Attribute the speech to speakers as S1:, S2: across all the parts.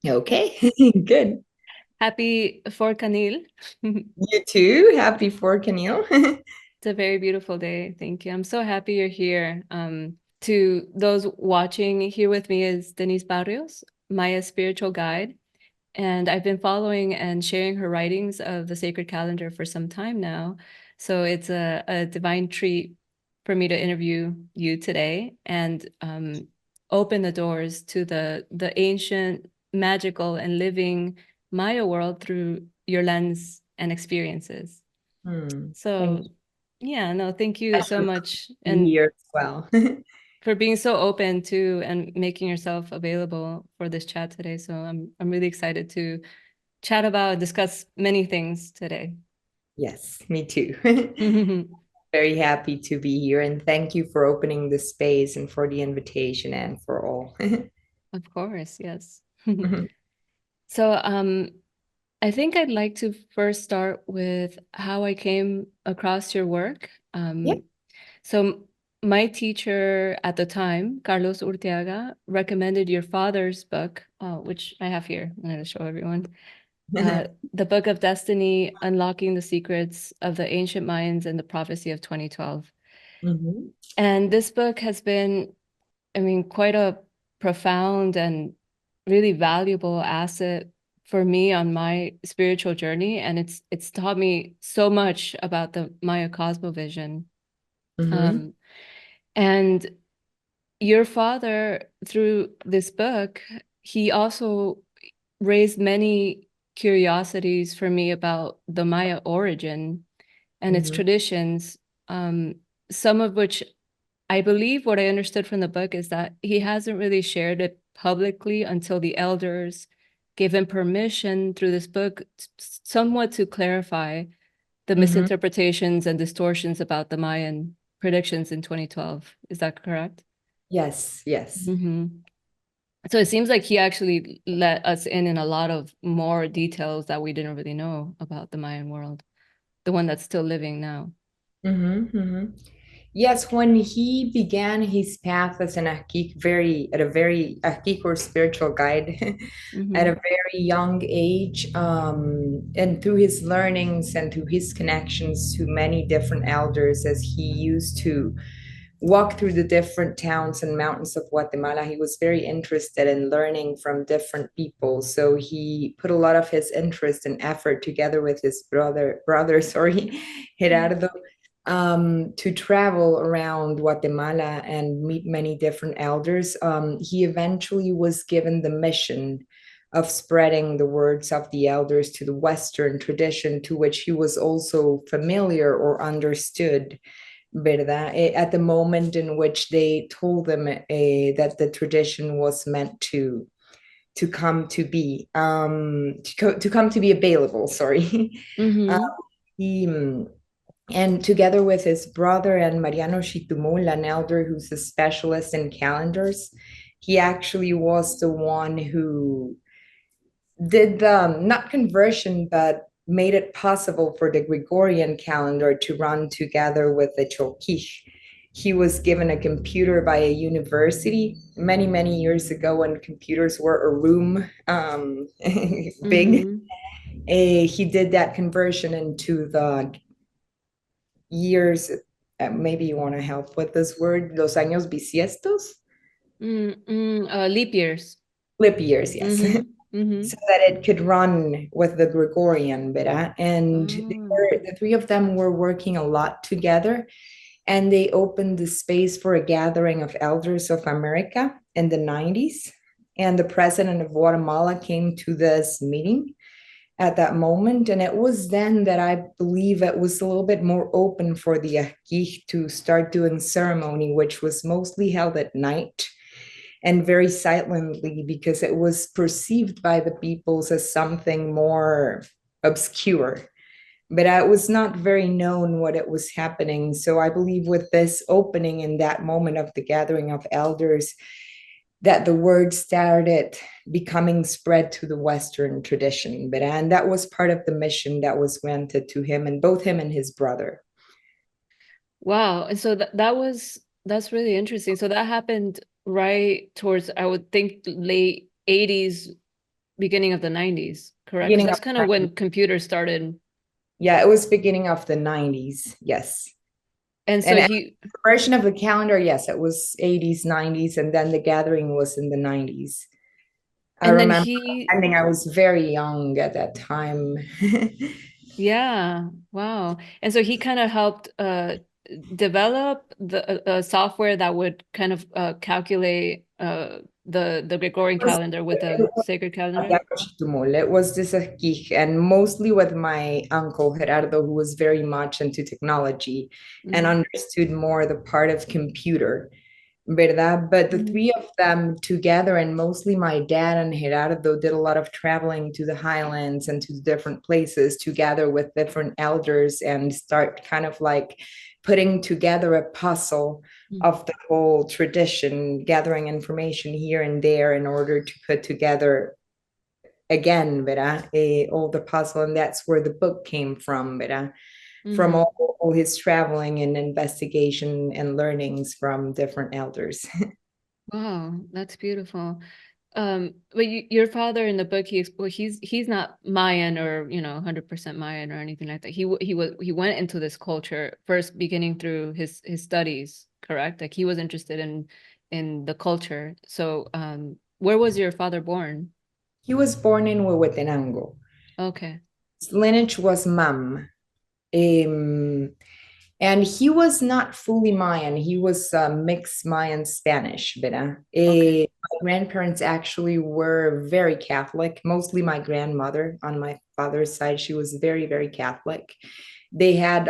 S1: Okay, good.
S2: Happy for Canil.
S1: You too. Happy 4th, Camille.
S2: It's a very beautiful day. Thank you. I'm so happy you're here. To those watching, here with me is Denise Barrios, Maya Spiritual Guide. And I've been following and sharing her writings of the sacred calendar for some time now. So it's a divine treat for me to interview you today and open the doors to the ancient, magical, and living Maya world through your lens and experiences.
S1: Thank
S2: So,
S1: you.
S2: yeah, no, thank you so
S1: Pleasure to
S2: much.
S1: be
S2: And
S1: here as well.
S2: for being so open to and making yourself available for this chat today. So I'm really excited to chat about, discuss many things today.
S1: Yes, me too. Very happy to be here and thank you for opening the space and for the invitation and for all.
S2: Of course, yes. So I think I'd like to first start with how I came across your work.
S1: Yeah.
S2: So my teacher at the time, Carlos Urteaga, recommended your father's book, which I have here. I'm going to show everyone. The Book of Destiny, Unlocking the Secrets of the Ancient Mayans and the Prophecy of 2012.
S1: Mhm.
S2: And this book has been, I mean, quite a profound and really valuable asset for me on my spiritual journey. And it's taught me so much about the Maya cosmovision.
S1: Mhm.
S2: Um, and your father, through this book, he also raised many curiosities for me about the Maya origin and its
S1: Mhm.
S2: traditions, um, some of which I believe what I understood from the book is that he hasn't really shared it publicly until the elders gave him permission through this book, somewhat to clarify the
S1: Mhm.
S2: misinterpretations and distortions about the Mayan predictions in 2012. Is that correct?
S1: Yes, yes.
S2: Hmm. So it seems like he actually let us in a lot of more details that we didn't really know about the Mayan world, the one that's still living now.
S1: Mhm. Yes, when he began his path as an Ajq'ij, at a very Ajq'ij or spiritual guide at a
S2: Hmm.
S1: very young age, and through his learnings and through his connections to many different elders, as he used to walk through the different towns and mountains of Guatemala, he was very interested in learning from different people. So he put a lot of his interest and effort together with his brother, sorry, Gerardo, to travel around Guatemala and meet many different elders. He eventually was given the mission of spreading the words of the elders to the Western tradition, to which he was also familiar or understood, ¿verdad? At the moment in which they told them that the tradition was meant to come to be to come to be available. Sorry. uh,
S2: Hmm.
S1: he and together with his brother and Mariano Chitumul, an elder who's a specialist in calendars, he actually was the one who did the not conversion, but made it possible for the Gregorian calendar to run together with the Chalkij. He was given a computer by a university many, many years ago when computers were a room big.
S2: Hmm.
S1: He did that conversion into the years. Maybe you want to help with this word, los años bisiestos?
S2: Leap years.
S1: Leap years, yes.
S2: Mm-hmm. Mm-hmm.
S1: So that it could run with the Gregorian, ¿verdad? And
S2: Oh.
S1: the three of them were working a lot together, and they opened the space for a gathering of elders of America in the 90s. And the president of Guatemala came to this meeting at that moment. And it was then that I believe it was a little bit more open for the Ajq'ij to start doing ceremony, which was mostly held at night and very silently, because it was perceived by the peoples as something more obscure. But it was not very known what it was happening. So I believe with this opening in that moment of the gathering of elders, that the word started becoming spread to the Western tradition. But and that was part of the mission that was granted to him, and both him and his brother.
S2: Wow. And so that's really interesting. So that happened right towards, I would think, late 80s beginning of the 90s, correct? Because
S1: beginning
S2: that's
S1: of
S2: kind
S1: the
S2: of
S1: 90s.
S2: when computers started.
S1: Yeah, it was beginning of the 90s. Yes.
S2: And so
S1: And
S2: he,
S1: version of the calendar, yes, it was 80s, 90s, and then the gathering was in the 90s. I
S2: and then
S1: remember
S2: he,
S1: attending, I was very young at that time.
S2: yeah, wow. And so he kind of helped develop the software that would kind of calculate the Gregorian calendar with
S1: It
S2: a
S1: was
S2: sacred calendar.
S1: it was this Ajq'ij, and mostly with my uncle Gerardo, who was very much into technology and
S2: Mm-hmm.
S1: understood more the part of computer. ¿Verdad? But the
S2: Mm-hmm.
S1: three of them together, and mostly my dad and Gerardo, did a lot of traveling to the highlands and to different places to gather with different elders and start kind of like putting together a puzzle of the whole tradition, gathering information here and there in order to put together again, ¿verdad? All the puzzle. And that's where the book came from, ¿verdad? From
S2: Mm-hmm.
S1: all his traveling and investigation and learnings from different elders.
S2: Wow, that's beautiful. But your father in the book, well, he's not Mayan or 100% Mayan or anything like that. He went into this culture first, beginning through his studies, correct? Like he was interested in the culture. So, where was your father born?
S1: He was born in Huehuetenango.
S2: Okay,
S1: His lineage was Mam. Um, and he was not fully Mayan. He was mixed Mayan Spanish. ¿Verdad?
S2: okay,
S1: My grandparents actually were very Catholic, mostly my grandmother on my father's side. She was very, very Catholic. They had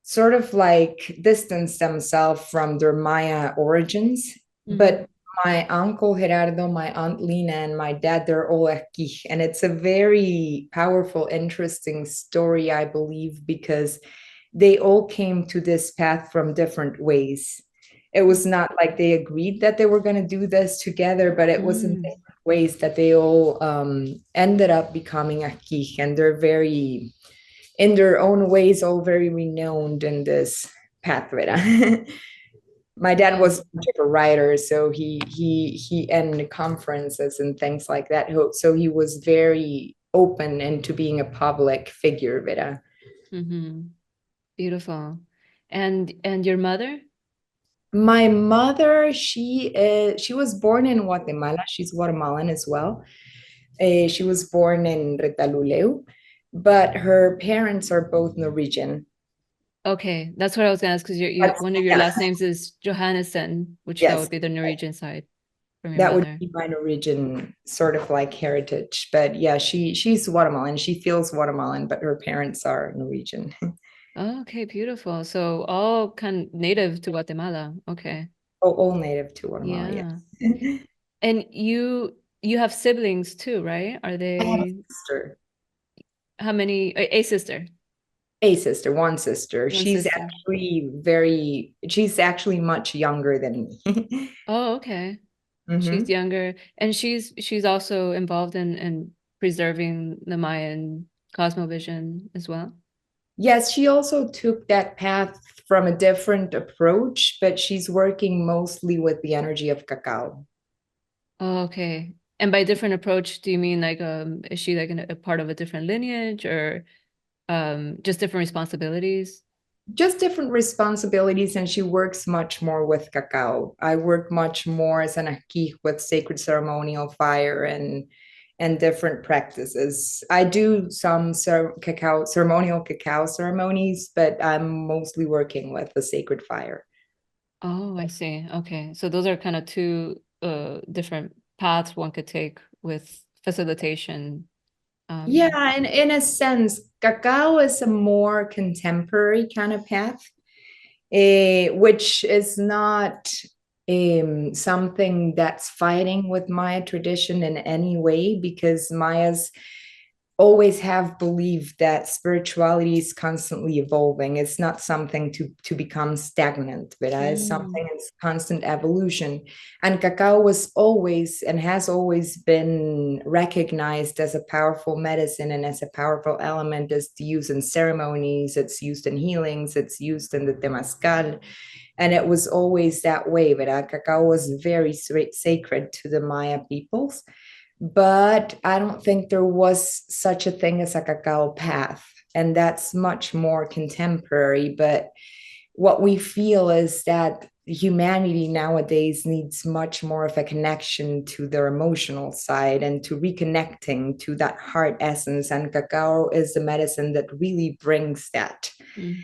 S1: sort of like distanced themselves from their Maya origins.
S2: mm-hmm.
S1: But my uncle Gerardo, my aunt Lina, and my dad, they're all Ajq'ij. And it's a very powerful, interesting story, I believe, because they all came to this path from different ways. It was not like they agreed that they were going to do this together, but it was in
S2: Mm-hmm.
S1: different ways that they all ended up becoming Ajq'ij. And they're very in their own ways, all very renowned in this path. My dad
S2: Wow.
S1: was a writer, so he and conferences and things like that. So he was very open into being a public figure.
S2: Mm-hmm. Beautiful. And your mother?
S1: My mother, she was born in Guatemala. She's Guatemalan as well. She was born in Retaluleu, but her parents are both Norwegian.
S2: Okay, that's what I was gonna ask because you
S1: But
S2: one of your
S1: yeah,
S2: last names is Johannesson, which that
S1: yes,
S2: would be the Norwegian side from your
S1: that would
S2: mother.
S1: be my Norwegian sort of like heritage. But yeah, she's Guatemalan. She feels Guatemalan, but her parents are Norwegian.
S2: Oh, okay, beautiful. So all kind of native to Guatemala. Okay.
S1: All native to Guatemala,
S2: Yeah.
S1: yes.
S2: And you have siblings too, right? Are
S1: I have
S2: they
S1: a sister,
S2: how many? A sister,
S1: one sister.
S2: one sister.
S1: She's actually much younger than me.
S2: Oh, okay. She's
S1: Hmm.
S2: younger and she's also involved in preserving the Mayan cosmovision as well.
S1: Yes, she also took that path from a different approach, but she's working mostly with the energy of cacao.
S2: Oh, okay. And by different approach, do you mean like is she like a part of a different lineage or just different responsibilities?
S1: Just different responsibilities, and she works much more with cacao. I work much more as an Ajq'ij with sacred ceremonial fire and different practices. I do some cacao ceremonial cacao ceremonies, but I'm mostly working with the sacred fire.
S2: Oh, I see. Okay. So those are kind of two different paths one could take with facilitation. Um,
S1: Yeah, and in a sense, cacao is a more contemporary kind of path, which is not something that's fighting with Maya tradition in any way, because Mayas always have believed that spirituality is constantly evolving. It's not something to become stagnant, but it's
S2: mm,
S1: something that's constant evolution. And cacao was always and has always been recognized as a powerful medicine and as a powerful element. It's used in ceremonies, it's used in healings, it's used in the temazcal, and it was always that way. But cacao was very sacred to the Maya peoples. but I don't think there was such a thing as a cacao path. And that's much more contemporary. But what we feel is that humanity nowadays needs much more of a connection to their emotional side and to reconnecting to that heart essence. And cacao is the medicine that really brings that.
S2: Mm.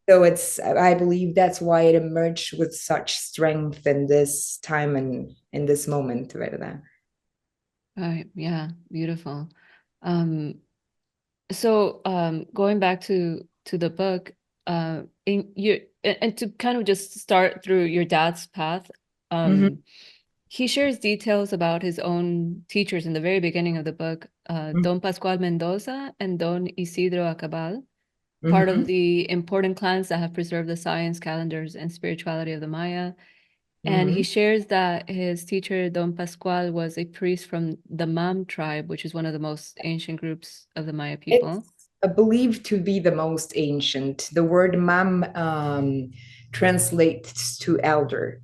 S1: So I believe that's why it emerged with such strength in this time and in this moment, ¿verdad?
S2: Right. Yeah. Beautiful. Um, going back to the book, in your and to kind of just start through your dad's path,
S1: Mm-hmm,
S2: he shares details about his own teachers in the very beginning of the book, Don Pascual Mendoza and Don Isidro Acabal, part
S1: mm-hmm,
S2: of the important clans that have preserved the science, calendars, and spirituality of the Maya. And he
S1: mm-hmm.
S2: shares that his teacher, Don Pascual, was a priest from the Mam tribe, which is one of the most ancient groups of the Maya people.
S1: It's believed to be the most ancient. The word mam translates to elder,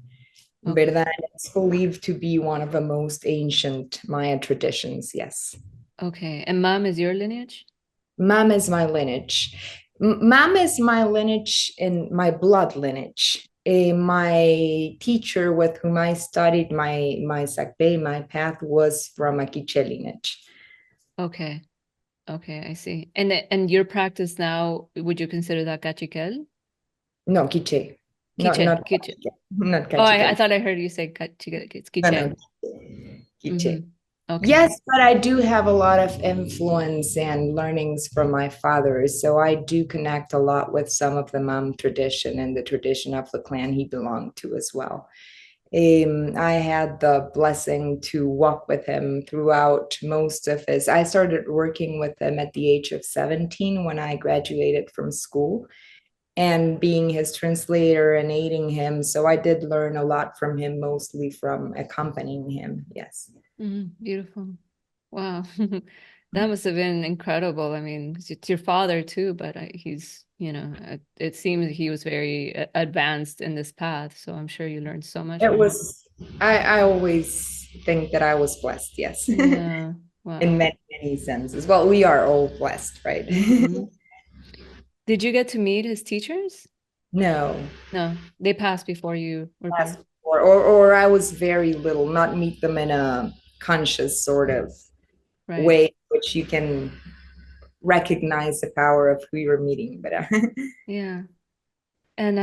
S2: Okay.
S1: but then it's believed to be one of the most ancient Maya traditions. Yes.
S2: Okay. And Mam is your lineage?
S1: Mam is my lineage. Mam is my lineage in my blood lineage. My teacher with whom I studied my Saq Be, my path, was from a Quiche lineage.
S2: Okay. Okay, I see. And your practice now, would you consider that cachiquel?
S1: No, Quiche. Not
S2: Quiche,
S1: not
S2: quiche.
S1: not
S2: Oh, I
S1: Cachiquel.
S2: thought I heard you say cachiquel. It's
S1: No,
S2: quiche.
S1: no, Quiche.
S2: Mm-hmm. Okay.
S1: Yes, but I do have a lot of influence and learnings from my father. So I do connect a lot with some of the Mam tradition and the tradition of the clan he belonged to as well. I had the blessing to walk with him throughout most of his. I started working with him at the age of 17 when I graduated from school and being his translator and aiding him. So I did learn a lot from him, mostly from accompanying him. Yes.
S2: Beautiful. Wow. That must have been incredible. I mean, 'cause it's your father too, but he's, it seems he was very advanced in this path. So I'm sure you learned so much
S1: It
S2: from him.
S1: was, I always think that I was blessed, yes,
S2: Yeah.
S1: in
S2: Wow.
S1: many, many senses. Well, we are all blessed, right?
S2: Hmm. Did you get to meet his teachers?
S1: No,
S2: No, they passed before you were born.
S1: or I was very little, not meet them in a conscious sort of
S2: Right.
S1: way, which you can recognize the power of who you're meeting. But
S2: Yeah. And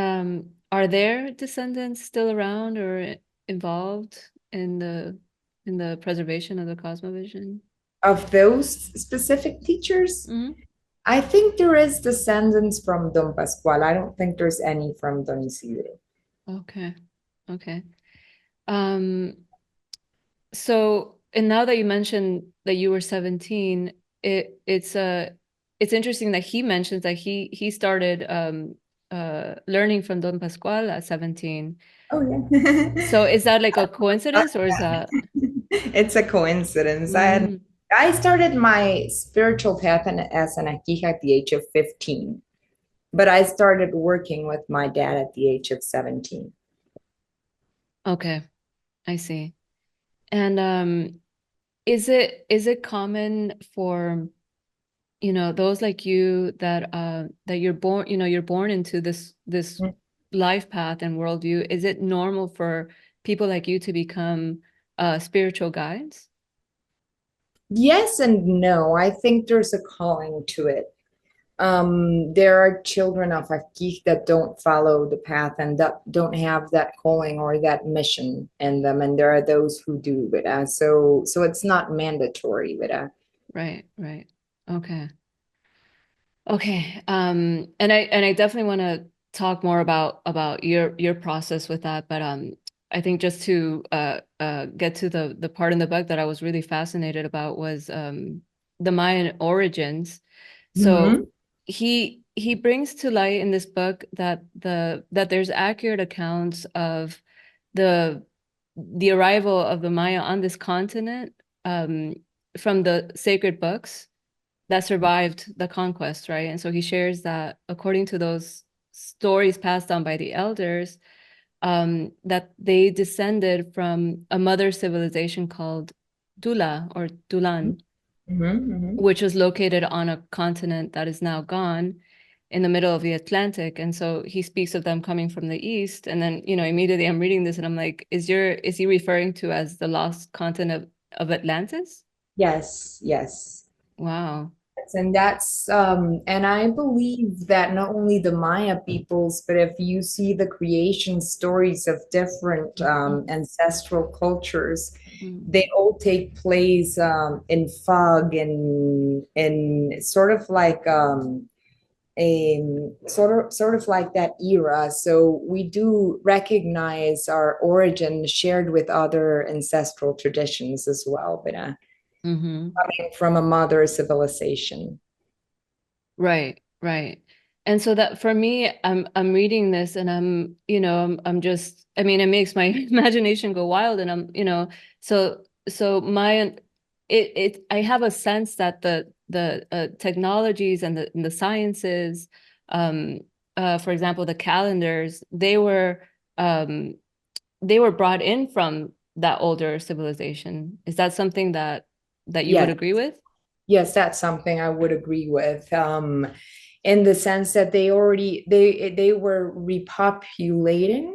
S2: are their descendants still around or involved in the preservation of the cosmovision?
S1: of those specific teachers,
S2: Hmm.
S1: I think there is descendants from Don Pascual. I don't think there's any from Don Isidro.
S2: Okay. Okay. Um, so and now that you mentioned that you were 17, it's interesting that he mentions that he started learning from Don Pascual at 17.
S1: Oh yeah.
S2: So is that like a coincidence or is that
S1: It's a coincidence.
S2: mm,
S1: I started my spiritual path as an Ajq'ij at the age of 15, but I started working with my dad at the age of 17.
S2: okay, I see. And is it common for those like you that you're born into this life path and worldview? Is it normal for people like you to become spiritual guides?
S1: Yes and no. I think there's a calling to it. There are children of Ajq'ij that don't follow the path and that don't have that calling or that mission in them, and there are those who do. But so it's not mandatory. But
S2: Right, right. Okay. Okay. And I definitely want to talk more about your process with that, but I think just to get to the part in the book that I was really fascinated about was the Mayan origins. So
S1: Mhm.
S2: he brings to light in this book that there's accurate accounts of the the arrival of the Maya on this continent um from the sacred books that survived the conquest, right? And so he shares that according to those stories passed down by the elders, that they descended from a mother civilization called Tula or Tulan,
S1: Mm-hmm.
S2: which was located on a continent that is now gone in the middle of the Atlantic. And so he speaks of them coming from the east. And then, immediately I'm reading this and I'm like, is he referring to as the lost continent of Atlantis?
S1: Yes, yes.
S2: Wow.
S1: And that's and I believe that not only the Maya peoples, but if you see the creation stories of different ancestral cultures,
S2: Mm.
S1: they all take place in fog and in sort of like a sort of like that era. So we do recognize our origin shared with other ancestral traditions as well, but
S2: Mm-hmm.
S1: coming from a mother civilization.
S2: Right, right. And so that for me, I'm reading this and I'm just, I mean, it makes my imagination go wild and so I have a sense that the technologies and the sciences, um, for example, the calendars, um, they were brought in from that older civilization. Is that something that you would
S1: Yes,
S2: agree with?
S1: yes, that's something I would agree with. In the sense that they were repopulating,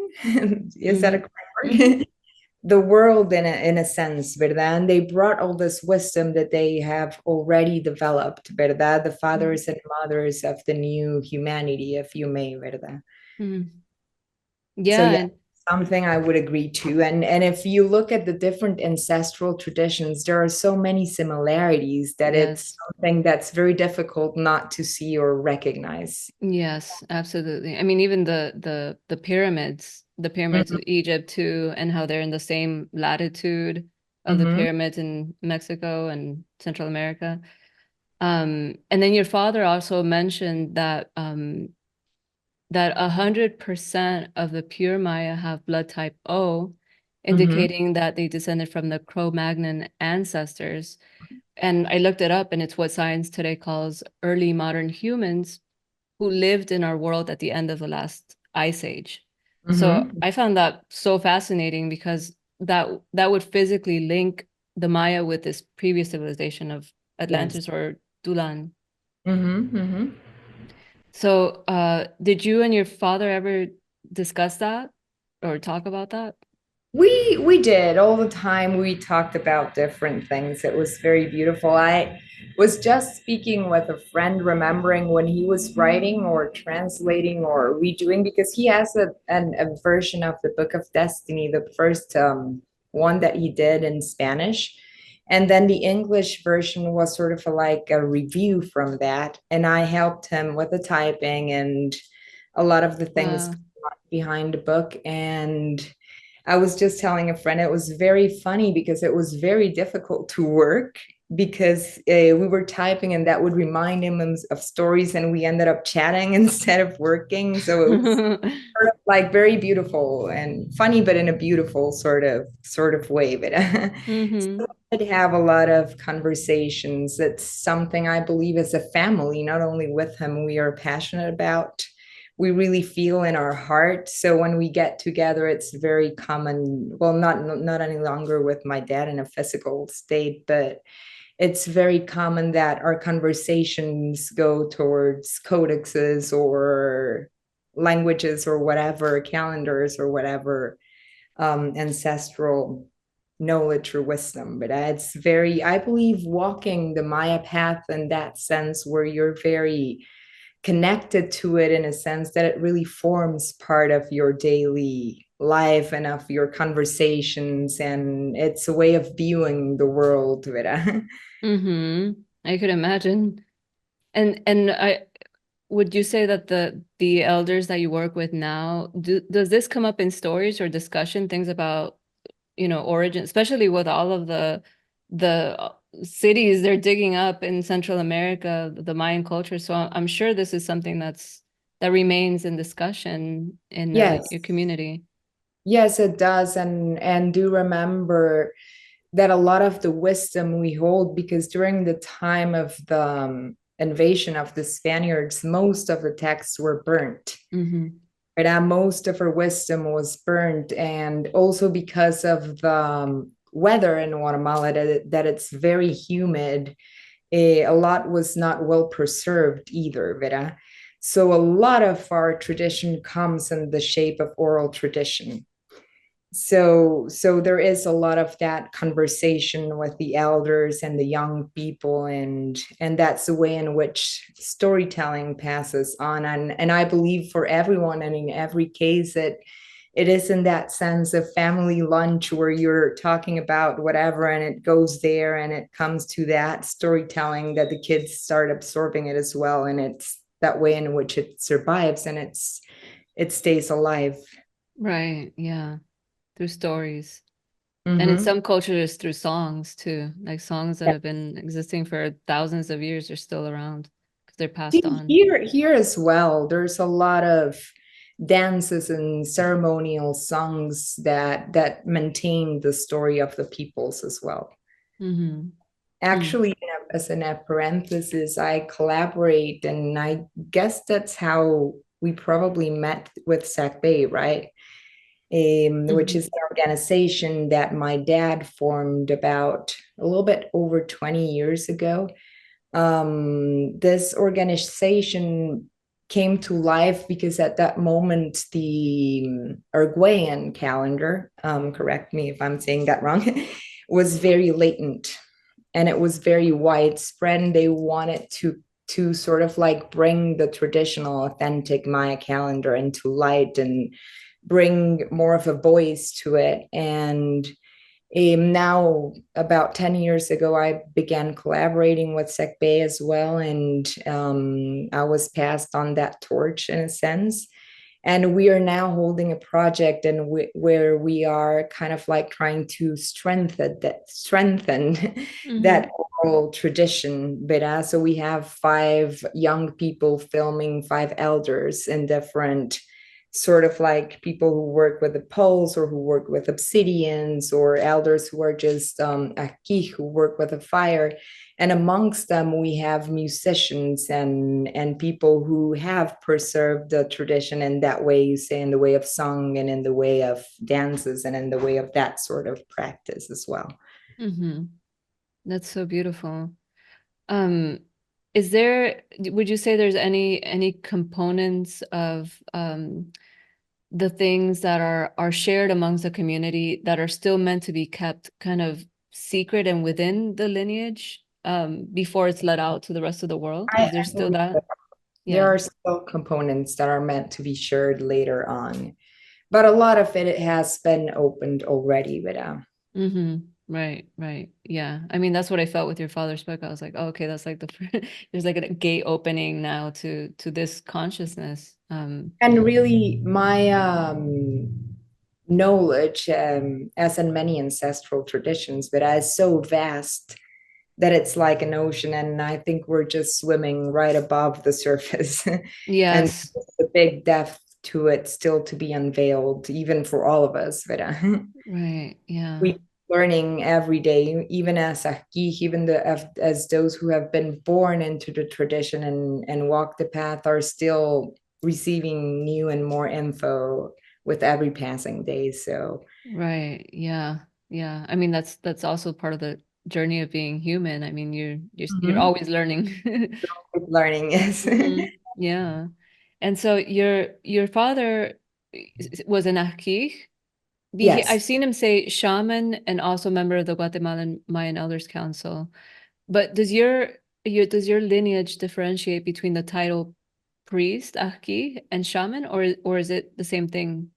S1: is that a
S2: Mm-hmm.
S1: correct
S2: Mm-hmm.
S1: word? The world in a sense, ¿verdad? And they brought all this wisdom that they have already developed, ¿verdad? The fathers and mothers of the new humanity, if you may, ¿verdad?
S2: Mm-hmm.
S1: So
S2: Yeah,
S1: yeah,
S2: and
S1: something I would agree to. And if you look at the different ancestral traditions, there are so many similarities that it's
S2: yes,
S1: something that's very difficult not to see or recognize.
S2: yes, absolutely. I mean, even the pyramids of
S1: Mhm,
S2: Egypt too, and how they're in the same latitude of the
S1: mhm,
S2: pyramids in Mexico and Central America. And then your father also mentioned that 100% of the pure Maya have blood type O,
S1: mhm,
S2: indicating that they descended from the Cro-Magnon ancestors. And I looked it up, and it's what science today calls early modern humans who lived in our world at the end of the last ice age. So
S1: mhm.
S2: I found that so fascinating because that would physically link the Maya with this previous civilization of
S1: Yes.
S2: Atlantis or Tulan.
S1: Mhm, mhm.
S2: So did you and your father ever discuss that or talk about that?
S1: We did all the time. We talked about different things. It was very beautiful. I was just speaking with a friend, remembering when he was writing or translating or redoing, because he has a version of the Book of Destiny, the first one that he did in Spanish. And then the English version was sort of like a review from that. And I helped him with the typing and a lot of the things
S2: Wow.
S1: behind the book. And I was just telling a friend it was very funny because it was very difficult to work because we were typing and that would remind him of stories and we ended up chatting instead of working. So it was sort of like very beautiful and funny, but in a beautiful sort of way. But
S2: Mm-hmm.
S1: so I did have a lot of conversations. It's something I believe as a family, not only with him, we are passionate about. We really feel in our heart. So when we get together, it's very common. Well, not any longer with my dad in a physical state, but it's very common that our conversations go towards codexes or languages or whatever, calendars or whatever, ancestral knowledge or wisdom. But it's very, I believe, walking the Maya path in that sense, where you're very connected to it in a sense that it really forms part of your daily life and of your conversations, and it's a way of viewing the world, Vera.
S2: Mm-hmm. I could imagine. And I would you say that the elders that you work with now, does this come up in stories or discussion, things about, origin, especially with all of the cities they're digging up in Central America, the Mayan culture. So I'm sure this is something that remains in discussion in
S1: Yes,
S2: your community.
S1: yes, it does. And do remember that a lot of the wisdom we hold, because during the time of the invasion of the Spaniards, most of the texts were burnt.
S2: Mm-hmm.
S1: Right? And most of her wisdom was burnt, and also because of the weather in Guatemala, that it's very humid. A lot was not well preserved either, Vera. So a lot of our tradition comes in the shape of oral tradition. So there is a lot of that conversation with the elders and the young people, and that's the way in which storytelling passes on. And I believe for everyone and in every case that it is in that sense of family lunch where you're talking about whatever and it goes there and it comes to that storytelling that the kids start absorbing it as well, and it's that way in which it survives and it stays alive.
S2: Right. Yeah. Through stories. And in
S1: Mm-hmm.
S2: some cultures through songs too, like songs that have been existing for thousands of years are still around because they're passed on.
S1: Here as well, there's a lot of dances and ceremonial songs that maintain the story of the peoples as well.
S2: Mm-hmm. Mm.
S1: Actually, as in a parenthesis, I collaborate, and I guess that's how we probably met with Saq Be, right? Which
S2: Mm-hmm.
S1: is an organization that my dad formed about a little bit over 20 years ago. This organization came to life because at that moment the Uruguayan calendar, correct me if I'm saying that wrong, was very latent and it was very widespread. And they wanted to sort of like bring the traditional, authentic Maya calendar into light and bring more of a voice to it. And now, about 10 years ago, I began collaborating with Saq Be as well. And I was passed on that torch in a sense. And we are now holding a project and where we are kind of like trying to strengthen
S2: Mm-hmm.
S1: that oral tradition. But so we have 5 young people filming 5 elders in different sort of like people who work with the poles or who work with obsidians, or elders who are just Ajq'ij, who work with the fire. And amongst them, we have musicians and people who have preserved the tradition in that way, you say, in the way of song and in the way of dances and in the way of that sort of practice as well.
S2: Mm-hmm. That's so beautiful. Um, is there, would you say there's any components of the things that are shared amongst the community that are still meant to be kept kind of secret and within the lineage before it's let out to the rest of the world?
S1: I
S2: Is there still
S1: believe
S2: that?
S1: that there
S2: Yeah.
S1: are still components that are meant to be shared later on, but a lot of it has been opened already. But
S2: Mm-hmm. Right, right. Yeah. I mean, that's what I felt with your father's book. I was like, oh, okay, that's like there's like a gate opening now to this consciousness.
S1: and really, my knowledge, as in many ancestral traditions, but as so vast that it's like an ocean, and I think we're just swimming right above the surface, and
S2: Yes.
S1: the big depth to it still to be unveiled, even for all of us. But
S2: Right. Yeah.
S1: we learning every day, even as Ajq'ij, even as those who have been born into the tradition and walk the path are still receiving new and more info with every passing day. So
S2: Right. Yeah. Yeah. I mean, that's also part of the journey of being human. I mean, you're
S1: mhm,
S2: always learning.
S1: learning is
S2: Hmm. Yeah. And so your father was an Ajq'ij.
S1: yes.
S2: I've seen him say shaman and also member of the Guatemalan Mayan Elders Council. But does your lineage differentiate between the title priest, Ajq'ij, and shaman, or is it the same thing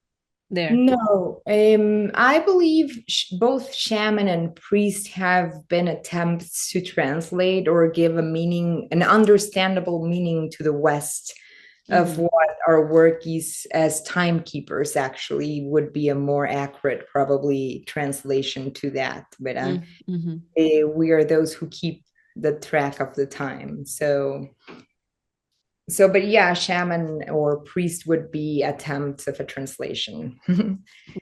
S2: there?
S1: No, I believe both shaman and priest have been attempts to translate or give a meaning, an understandable meaning to the West of
S2: Mm-hmm.
S1: what our work is as timekeepers actually would be a more accurate, probably, translation to that. But
S2: Mm-hmm.
S1: we are those who keep the track of the time. So, but yeah, shaman or priest would be attempts of a translation.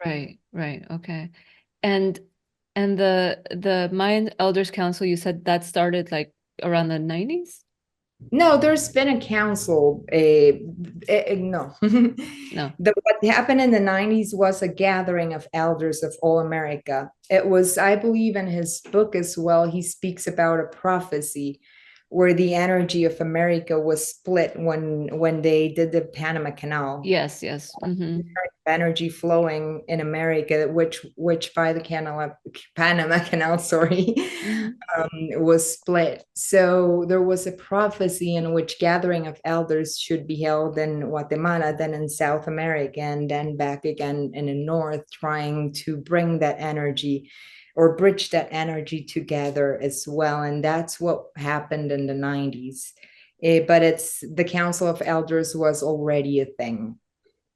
S2: Right, right. Okay. And the Mayan Elders Council, you said that started like around the 90s?
S1: No, there's been a council. No,
S2: No.
S1: what happened in the 90s was a gathering of elders of all America. It was, I believe, in his book as well. He speaks about a prophecy where the energy of America was split when they did the Panama Canal.
S2: Yes, yes.
S1: Energy flowing in America, which by the Panama Canal, sorry,
S2: Hmm.
S1: was split. So there was a prophecy in which gathering of elders should be held in Guatemala, then in South America, and then back again in the north, trying to bring that energy or bridge that energy together as well. And that's what happened in the 90s. But it's the Council of Elders was already a thing.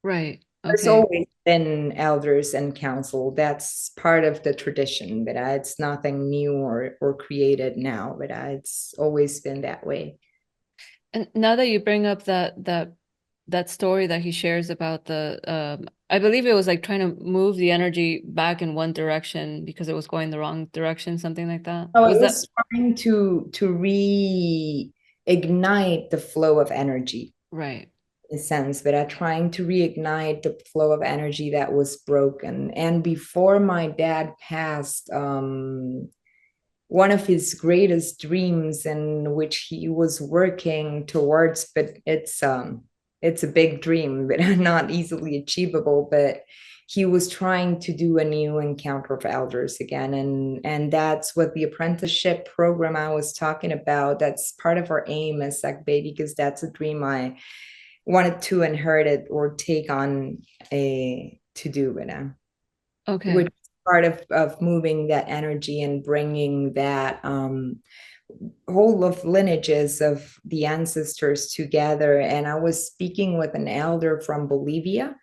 S2: Right.
S1: There's
S2: Okay.
S1: always been elders and council. That's part of the tradition, but it's nothing new or created now, but it's always been that way.
S2: And now that you bring up that story that he shares about the I believe it was like trying to move the energy back in one direction because it was going the wrong direction, something like that.
S1: Oh, it
S2: Was that
S1: was trying to reignite the flow of energy
S2: right?
S1: in a sense, but trying to reignite the flow of energy that was broken. And before my dad passed, one of his greatest dreams in which he was working towards, but it's a big dream but not easily achievable, but he was trying to do a new encounter of elders again, and that's what the apprenticeship program I was talking about, that's part of our aim as Saq Be, because that's a dream I wanted to inherit it or take on a to do with him, which
S2: Okay.
S1: is part of moving that energy and bringing that whole of lineages of the ancestors together. And I was speaking with an elder from Bolivia,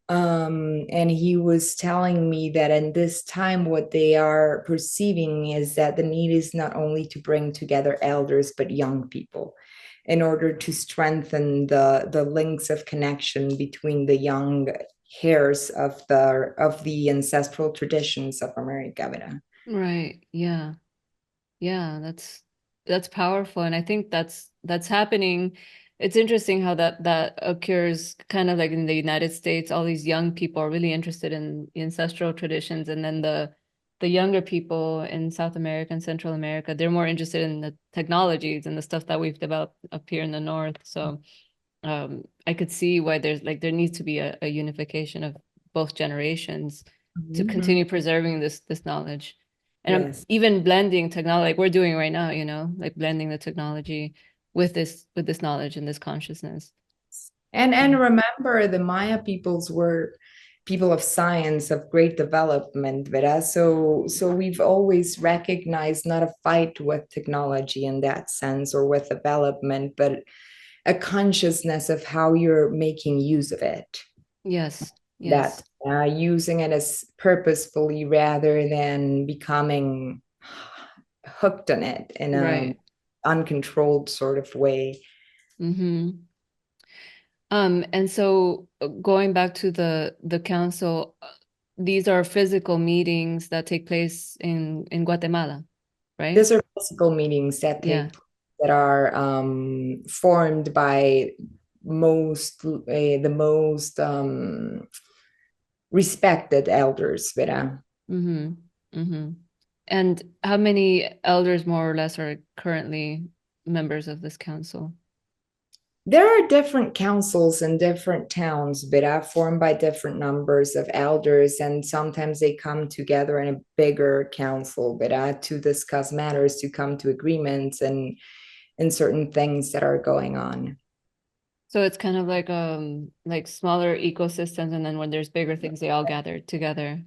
S1: and he was telling me that in this time, what they are perceiving is that the need is not only to bring together elders, but young people in order to strengthen the links of connection between the young hairs of the ancestral traditions of America.
S2: Right. Yeah. Yeah, that's powerful, and I think that's happening. It's interesting how that occurs kind of like in the United States. All these young people are really interested in ancestral traditions, and then the younger people in South America and Central America, they're more interested in the technologies and the stuff that we've developed up here in the North. So I could see why there needs to be a unification of both generations to
S1: Mhm.
S2: continue preserving this knowledge. And I'm
S1: Yes.
S2: even blending technology like we're doing right now, like blending the technology with this knowledge and this consciousness.
S1: And remember, the Maya peoples were people of science, of great development, Vera. So we've always recognized not a fight with technology in that sense or with development, but a consciousness of how you're making use of it.
S2: Yes,
S1: That
S2: yes,
S1: using it as purposefully rather than becoming hooked on it in a
S2: right.
S1: uncontrolled sort of way.
S2: Mm-hmm. And so going back to the council, these are physical meetings that take place in Guatemala, right?
S1: These are physical meetings that
S2: Yeah.
S1: take that are formed by the most respected elders, Vera.
S2: Mm-hmm. Mm-hmm. And how many elders more or less are currently members of this council?
S1: There are different councils in different towns, Vera, formed by different numbers of elders, and sometimes they come together in a bigger council, Vera, to discuss matters, to come to agreements and certain things that are going on.
S2: So it's kind of like smaller ecosystems, and then when there's bigger things, they all gather together.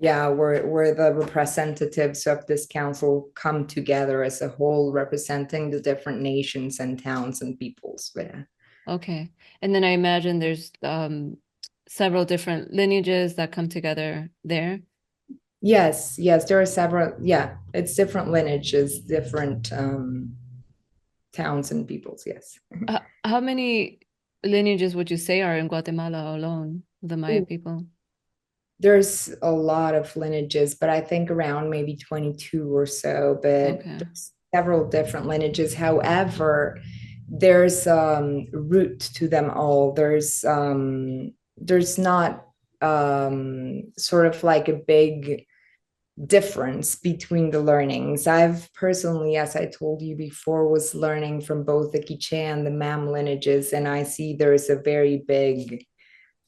S1: Yeah, where the representatives of this council come together as a whole, representing the different nations and towns and peoples. But
S2: Okay. And then I imagine there's several different lineages that come together there.
S1: yes, there are several. Yeah, it's different lineages, different towns and peoples. Yes.
S2: How many lineages would you say are in Guatemala alone, the Maya
S1: Ooh,
S2: people?
S1: there's a lot of lineages, but I think around maybe 22 or so. But
S2: Okay.
S1: there's several different lineages. However, there's root to them all. There's not sort of like a big difference between the learnings. I've personally, as I told you before, was learning from both the Quiche and the Mam lineages, and I see there's a very big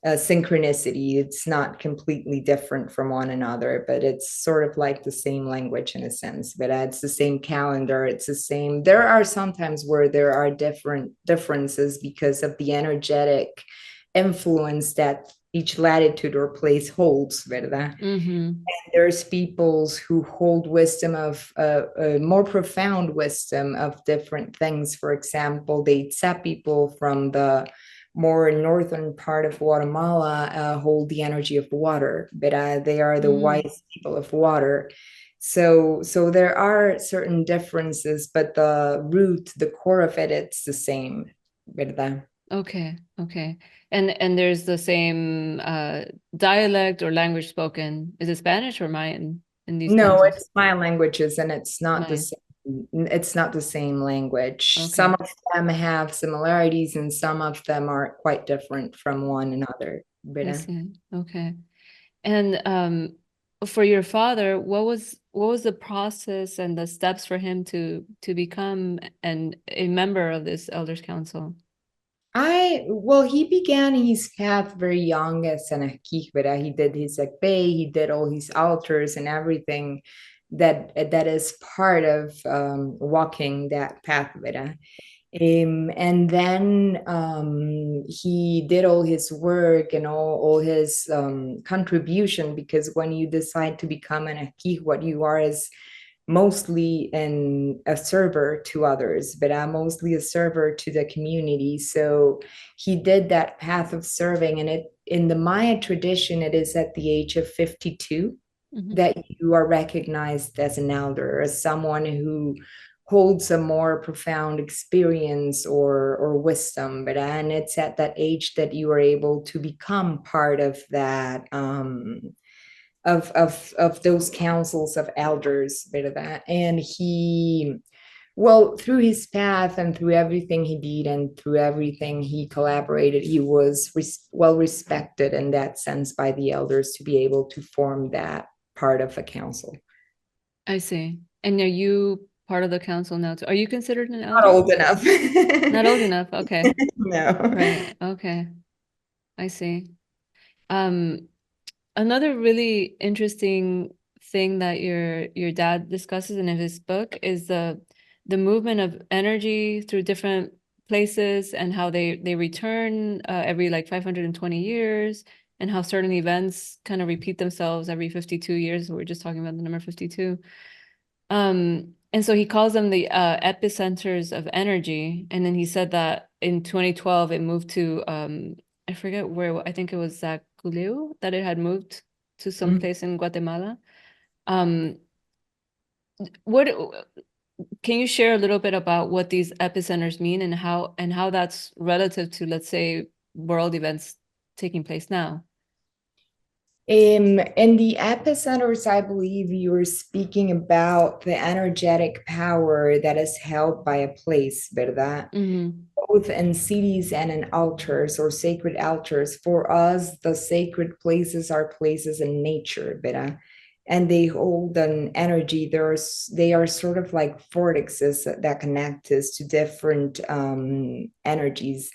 S1: synchronicity. It's not completely different from one another, but it's sort of like the same language in a sense. But it's the same calendar. It's the same. There are sometimes where there are different differences because of the energetic influence that each latitude or place holds, ¿verdad?
S2: Mm-hmm.
S1: There's peoples who hold wisdom of a more profound wisdom of different things. For example, the Itzá people from the more northern part of Guatemala hold the energy of water, but they are the
S2: Mm.
S1: wise people of water. So there are certain differences, but the root, the core of it, it's the same, ¿verdad?
S2: Okay, okay. And there's the same dialect or language spoken. Is it Spanish or Mayan in these
S1: No,
S2: councils?
S1: it's Mayan languages, and it's not the
S2: Mayan.
S1: same. It's not the same language.
S2: Okay.
S1: Some of them have similarities, and some of them are quite different from one another.
S2: I
S1: But
S2: see. Okay. And for your father, what was the process and the steps for him to become a member of this elders council?
S1: well, he began his path very young as an Ajq'ij, but he did his Saq Be, he did all his altars and everything that is part of walking that path. And then he did all his work and all his contribution, because when you decide to become an Ajq'ij, what you are is mostly a server to others, but I'm mostly a server to the community. So he did that path of serving, and it in the Maya tradition, it is at the age of 52
S2: Mhm.
S1: that you are recognized as an elder, as someone who holds a more profound experience or wisdom. But and it's at that age that you are able to become part of that of those councils of elders, ¿verdad? And he, well, through his path and through everything he did and through everything he collaborated, he was well respected in that sense by the elders to be able to form that part of a council.
S2: I see. And are you part of the council now too? Are you considered an
S1: Not
S2: elder?
S1: old enough.
S2: Not old enough. Okay.
S1: No.
S2: Right. Okay. I see. Um, Another really interesting thing that your dad discusses in his book is the movement of energy through different places and how they return every like 520 years, and how certain events kind of repeat themselves every 52 years. We're just talking about the number 52. And so he calls them the epicenters of energy. And then he said that in 2012 it moved to I forget where, I think it was Zach that it had moved to some
S1: Mm.
S2: place in Guatemala. Um, what can you share a little bit about what these epicenters mean and how that's relative to, let's say, world events taking place now?
S1: In the epicenters, I believe you were speaking about the energetic power that is held by a place, ¿verdad?
S2: Mm-hmm.
S1: Both in cities and in altars or sacred altars. For us, the sacred places are places in nature, ¿verdad? And they hold an energy. They are sort of like vortexes that connect us to different energies.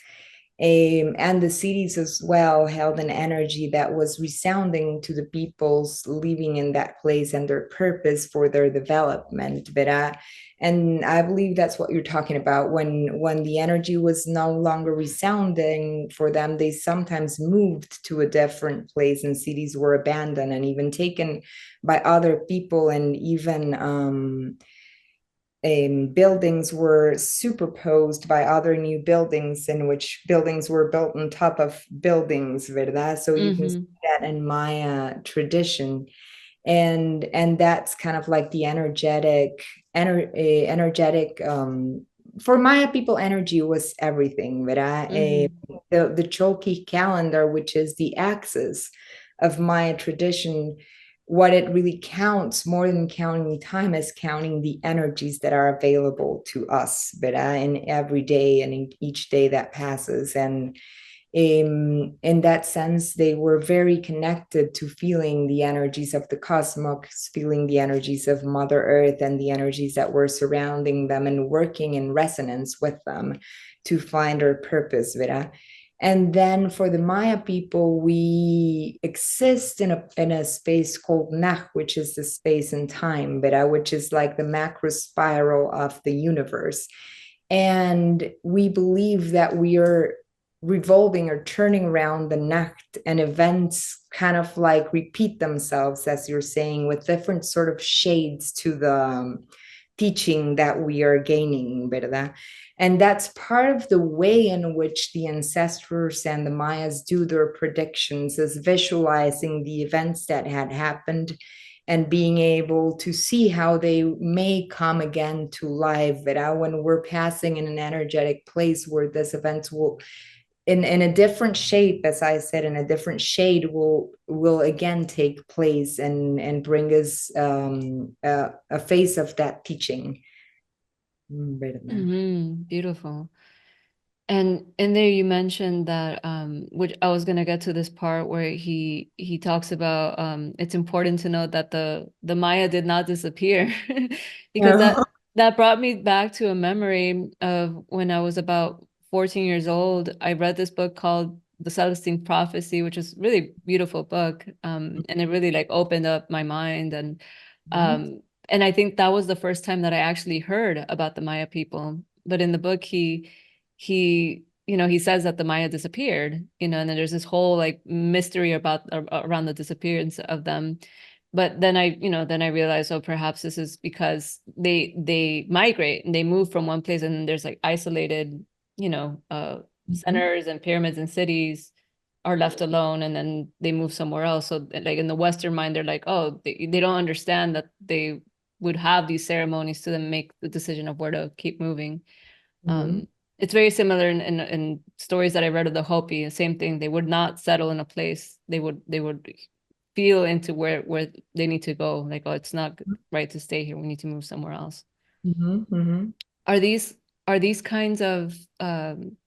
S1: And the cities as well held an energy that was resounding to the peoples living in that place and their purpose for their development. And I believe that's what you're talking about. When the energy was no longer resounding for them, they sometimes moved to a different place, and cities were abandoned and even taken by other people, and even buildings were superposed by other new buildings, in which buildings were built on top of buildings, ¿verdad? So you can see
S2: Mm-hmm.
S1: that in Maya tradition. And that's kind of like the energetic for Maya people, energy was everything, ¿verdad?
S2: Mm-hmm.
S1: The Cholki calendar, which is the axis of Maya tradition, what it really counts more than counting time is counting the energies that are available to us, but in every day and in each day that passes. And in that sense, they were very connected to feeling the energies of the cosmos, feeling the energies of Mother Earth and the energies that were surrounding them and working in resonance with them to find our purpose, Vera. And then for the Maya people, we exist in a space called Nach, which is the space and time, Vera, which is like the macro spiral of the universe. And we believe that we are revolving or turning around the Nacht, and events kind of like repeat themselves, as you're saying, with different sort of shades to the teaching that we are gaining, ¿verdad? And that's part of the way in which the ancestors and the Mayas do their predictions, is visualizing the events that had happened and being able to see how they may come again to life. But when we're passing in an energetic place where this event will, in a different shape, as I said, in a different shade, will again take place and bring us a face of that teaching.
S2: Beautiful. And in there you mentioned that which I was gonna get to this part where he talks about it's important to note that the Maya did not disappear because that brought me back to a memory of when I was about 14 years old. I read this book called The Celestine Prophecy, which is a really beautiful book, and it really like opened up my mind. And I think that was the first time that I actually heard about the Maya people. But in the book, he says that the Maya disappeared, and then there's this whole like mystery around the disappearance of them. But then I realized, oh, perhaps this is because they migrate and they move from one place, and there's like isolated, centers and pyramids and cities are left alone, and then they move somewhere else. So like in the Western mind, they're like, oh, they don't understand that they would have these ceremonies to then make the decision of where to keep moving. It's very similar in stories that I read of the Hopi. The same thing. They would not settle in a place. They would feel into where they need to go. Like, oh, it's not right to stay here. We need to move somewhere else. Are these kinds of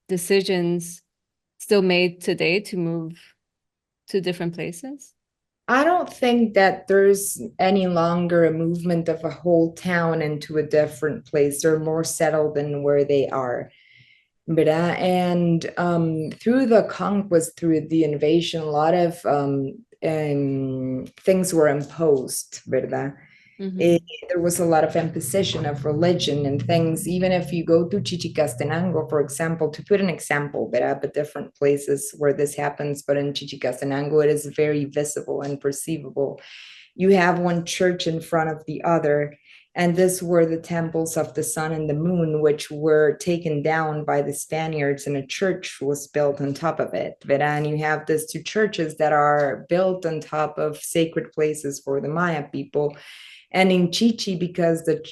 S2: decisions still made today to move to different places?
S1: I don't think that there's any longer a movement of a whole town into a different place. They're more settled in where they are. ¿Verdad? And through the conquest, through the invasion, a lot of things were imposed, ¿verdad? There was a lot of imposition of religion and things. Even if you go to Chichicastenango, for example, to put an example, but different places where this happens, but in Chichicastenango, it is very visible and perceivable. You have one church in front of the other, and this were the temples of the sun and the moon, which were taken down by the Spaniards, and a church was built on top of it. And you have these two churches that are built on top of sacred places for the Maya people. And in Chichi, because the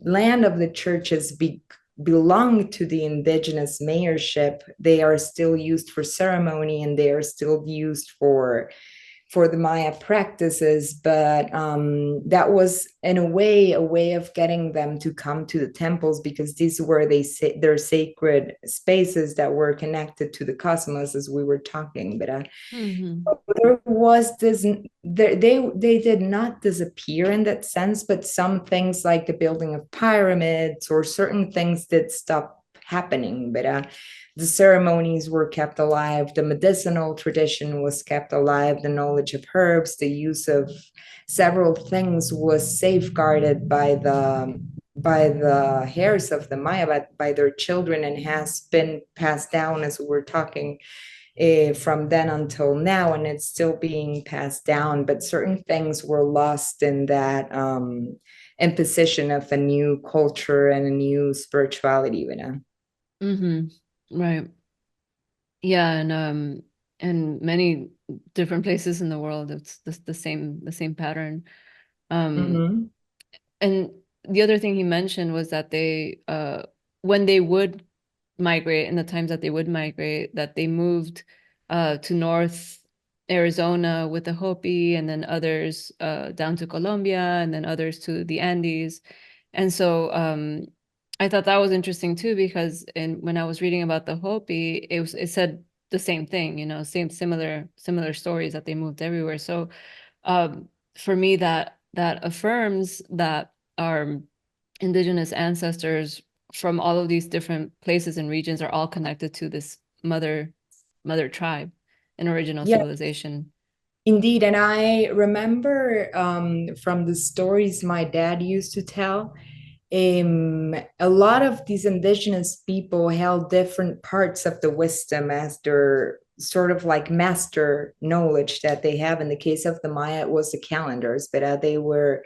S1: land of the churches belong to the indigenous mayorship, they are still used for ceremony, and they are still used for the Maya practices. But that was in a way of getting them to come to the temples, because these were their sacred spaces that were connected to the cosmos, as we were talking. But there was this, they did not disappear in that sense, but some things like the building of pyramids or certain things did stop happening. But the ceremonies were kept alive, the medicinal tradition was kept alive, the knowledge of herbs, the use of several things was safeguarded by the hairs of the Maya, by their children, and has been passed down, as we were talking, from then until now, and it's still being passed down. But certain things were lost in that imposition of a new culture and a new spirituality.
S2: Right. Yeah, and many different places in the world, it's the same pattern. And the other thing he mentioned was that they when they would migrate, in the times that they would migrate, that they moved to north Arizona with the Hopi, and then others down to Colombia, and then others to the Andes. And so I thought that was interesting too, because when I was reading about the Hopi, it said the same thing, you know, similar stories that they moved everywhere. So um, for me, that affirms that our indigenous ancestors from all of these different places and regions are all connected to this mother tribe, an original
S1: Yeah,
S2: civilization.
S1: indeed. And I remember from the stories my dad used to tell, a lot of these indigenous people held different parts of the wisdom as their sort of like master knowledge that they have. In the case of the Maya, it was the calendars, but they were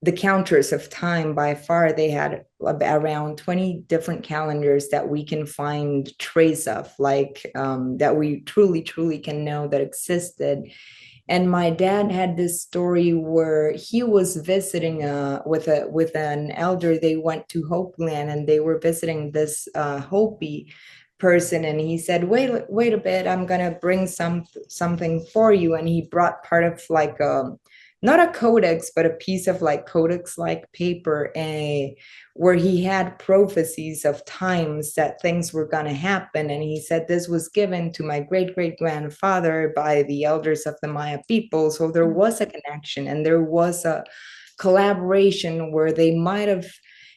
S1: the counters of time by far. They had around 20 different calendars that we can find trace of, like that we truly can know that existed. And my dad had this story where he was visiting with an elder. They went to Hope Land and they were visiting this Hopi person, and he said, wait a bit, I'm gonna bring something for you. And he brought part of like not a codex, but a piece of like codex like paper, where he had prophecies of times that things were going to happen. And he said this was given to my great grandfather by the elders of the Maya people. So there was a connection and there was a collaboration where they might have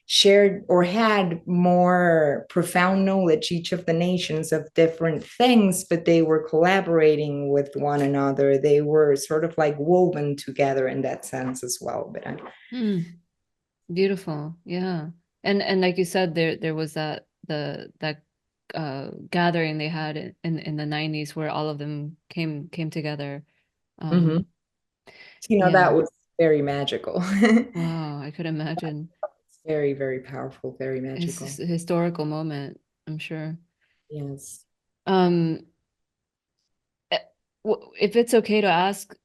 S1: shared or had more profound knowledge, each of the nations, of different things, but they were collaborating with one another. They were sort of like woven together in that sense as well. But
S2: Beautiful, yeah. And like you said, there was that gathering they had in the 90s where all of them came together.
S1: mhm.
S2: Um,
S1: That
S2: yeah.
S1: was very magical.
S2: Wow, I could imagine.
S1: Very powerful, very
S2: It's
S1: magical.
S2: a historical moment, I'm sure.
S1: Yes.
S2: Um, eh, if it's okay to ask,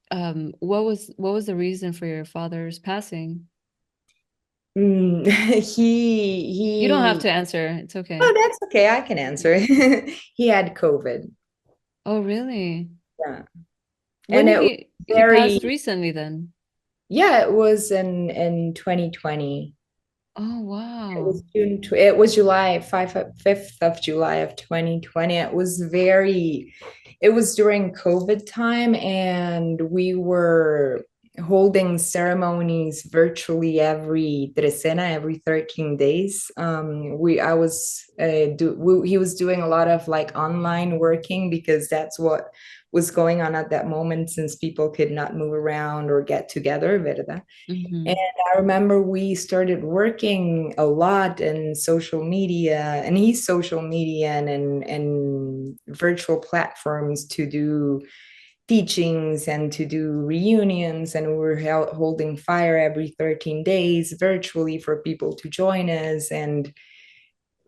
S2: what was the reason for your father's passing?
S1: Mm,
S2: You don't have
S1: he
S2: to answer. It's okay.
S1: oh, that's okay. I can answer. He had COVID.
S2: Oh, really?
S1: Yeah.
S2: When
S1: And
S2: did
S1: it was
S2: he
S1: very,
S2: passed recently then?
S1: yeah, it was in 2020.
S2: Oh,
S1: It
S2: wow.
S1: was it was July 5th of July of 2020. It was during COVID time, and we were holding ceremonies virtually every trecena, every 13 days. I was he was doing a lot of like online working because that's what was going on at that moment, since people could not move around or get together, ¿verdad? And
S2: Hmm.
S1: I remember we started working a lot in social media, and he's social media and virtual platforms to do teachings and to do reunions. And we were holding fire every 13 days virtually for people to join us. And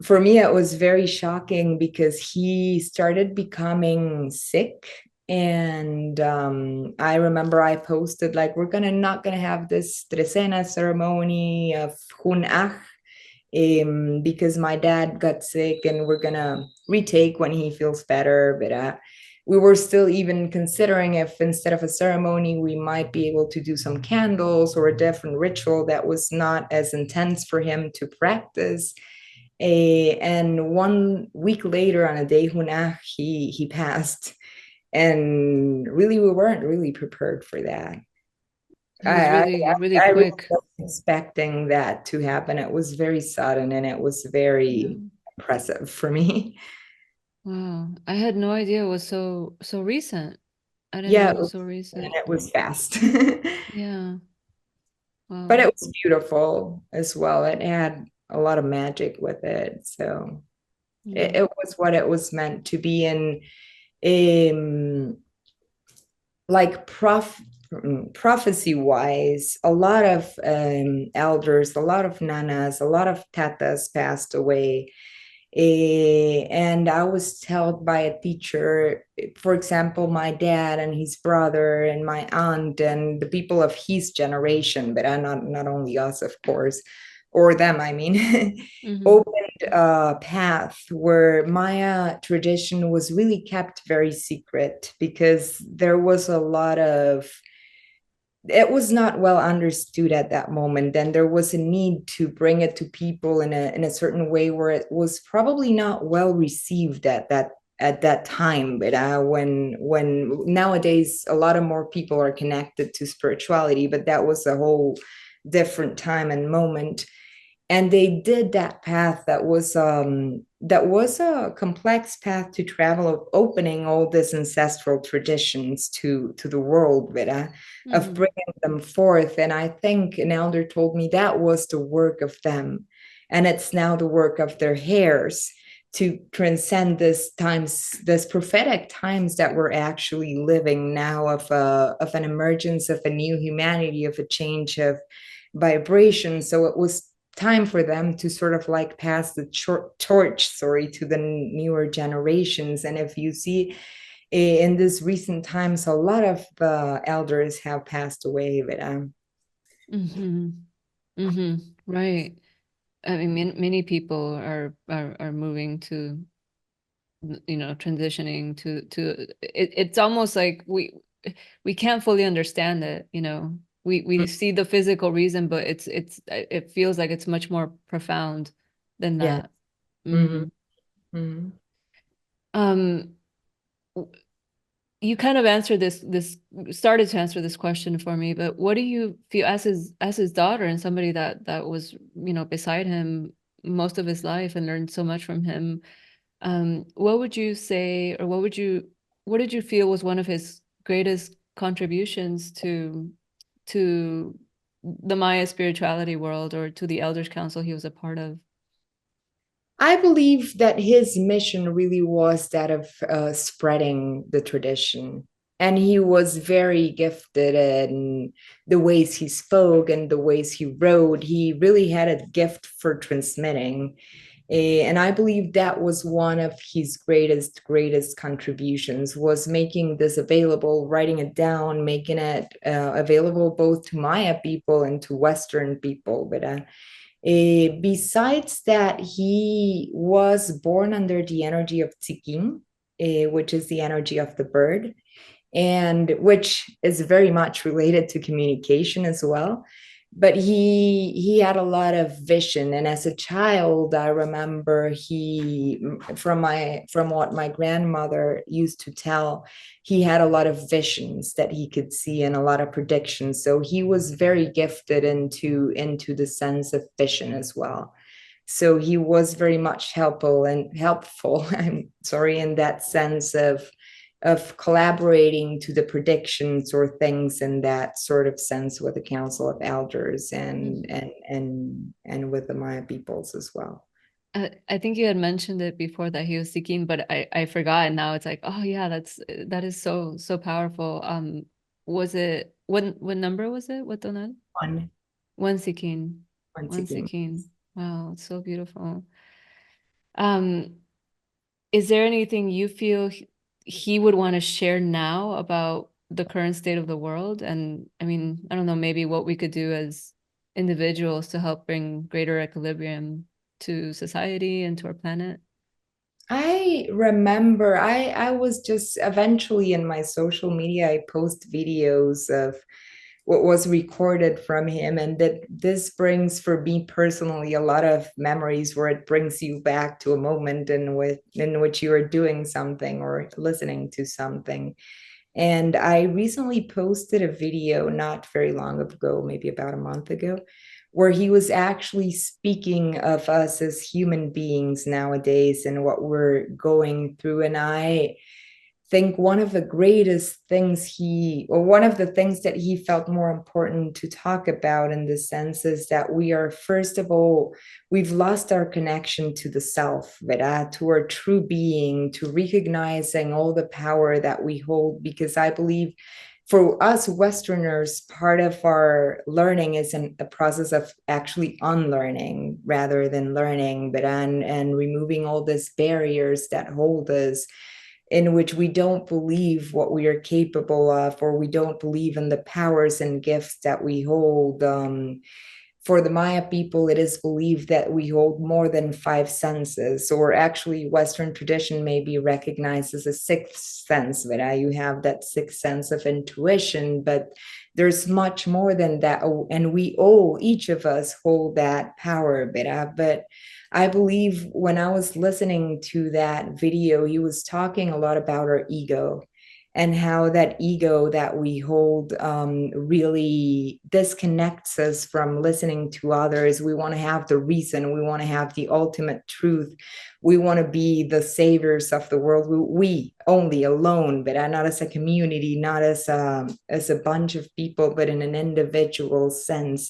S1: for me, it was very shocking because he started becoming sick. And I remember I posted like, we're gonna not gonna have this trecena ceremony of Hunach, because my dad got sick, and we're gonna retake when he feels better. But we were still even considering if instead of a ceremony, we might be able to do some candles or a different ritual that was not as intense for him to practice. And 1 week later, on a day Hunah, he passed, and really we weren't really prepared for that.
S2: It was
S1: I I,
S2: really
S1: I really
S2: quick.
S1: wasn't expecting that to happen. It was very sudden, and it was very
S2: Yeah.
S1: impressive for me.
S2: Wow. I had no idea it was so recent. I didn't know
S1: Yeah,
S2: it was so
S1: and
S2: recent.
S1: it was fast.
S2: Yeah.
S1: But
S2: Wow.
S1: it was beautiful as well. It had a lot of magic with it. So
S2: Yeah.
S1: it was what it was meant to be. In like prophecy wise, a lot of elders, a lot of nanas, a lot of tatas passed away. And I was told by a teacher, for example, my dad and his brother and my aunt and the people of his generation, but not only us, of course. or them, I mean,
S2: Mm-hmm.
S1: opened a path where Maya tradition was really kept very secret because there was a lot of it was not well understood at that moment, and there was a need to bring it to people in a certain way where it was probably not well received at that time. But when nowadays a lot of more people are connected to spirituality, but that was a whole different time and moment. And they did that path that was a complex path to travel, of opening all these ancestral traditions to the world, of
S2: Mm-hmm.
S1: bringing them forth. And I think an elder told me that was the work of them, and it's now the work of their heirs to transcend this prophetic times that we're actually living now, of an emergence of a new humanity, of a change of vibration. So it was time for them to sort of like pass the torch, sorry, to the newer generations. And if you see in this recent times, a lot of elders have passed away, but
S2: Mm-hmm. Mm-hmm. Right. I mean, many people are moving to, transitioning to it's almost like we can't fully understand it, we see the physical reason, but it feels like it's much more profound than
S1: yeah.
S2: that.
S1: Mm-hmm.
S2: Mm-hmm.
S1: Mm-hmm.
S2: Um, you kind of answered this started to answer this question for me, but what do you feel as his daughter and somebody that was, beside him most of his life and learned so much from him? What would you say, or what did you feel was one of his greatest contributions to the Maya spirituality world, or to the Elders Council he was a part of?
S1: I believe that his mission really was that of spreading the tradition. And he was very gifted in the ways he spoke and the ways he wrote. He really had a gift for transmitting. And I believe that was one of his greatest contributions, was making this available, writing it down, making it available both to Maya people and to Western people. But besides that, he was born under the energy of Tsikin, which is the energy of the bird, and which is very much related to communication as well. But he had a lot of vision, and as a child, I remember he from what my grandmother used to tell, he had a lot of visions that he could see and a lot of predictions. So he was very gifted into the sense of vision as well. So he was very much helpful. I'm sorry, in that sense of collaborating to the predictions or things in that sort of sense with the Council of Elders
S2: Mhm.
S1: and with the Maya peoples as well.
S2: I think you had mentioned it before that he was seeking, but I forgot, and now it's like, oh yeah, that is so powerful. Was it what number was it? What donut?
S1: One,
S2: One seeking,
S1: one
S2: one
S1: seeking.
S2: seeking. Wow, it's so beautiful. Um, is there anything you feel he would want to share now about the current state of the world? And I mean, I don't know, maybe what we could do as individuals to help bring greater equilibrium to society and to our planet?
S1: I remember I was just eventually in my social media, I post videos of what was recorded from him, and that this brings for me personally a lot of memories, where it brings you back to a moment in which you are doing something or listening to something. And I recently posted a video not very long ago, maybe about a month ago, where he was actually speaking of us as human beings nowadays and what we're going through. And I think one of the greatest things or one of the things that he felt more important to talk about in this sense is that we are, first of all, we've lost our connection to the self, to our true being, to recognizing all the power that we hold. Because I believe for us Westerners, part of our learning is a process of actually unlearning rather than learning, and removing all these barriers that hold us, in which we don't believe what we are capable of, or we don't believe in the powers and gifts that we hold. for the Maya people, it is believed that we hold more than five senses, or actually, Western tradition maybe recognizes a sixth sense, right? You have that sixth sense of intuition, but there's much more than that. And we all, each of us, hold that power, but I believe when I was listening to that video, he was talking a lot about our ego and how that ego that we hold really disconnects us from listening to others. We want to have the reason, we want to have the ultimate truth, we want to be the saviors of the world. We only alone, but not as a community, not as a bunch of people, but in an individual sense.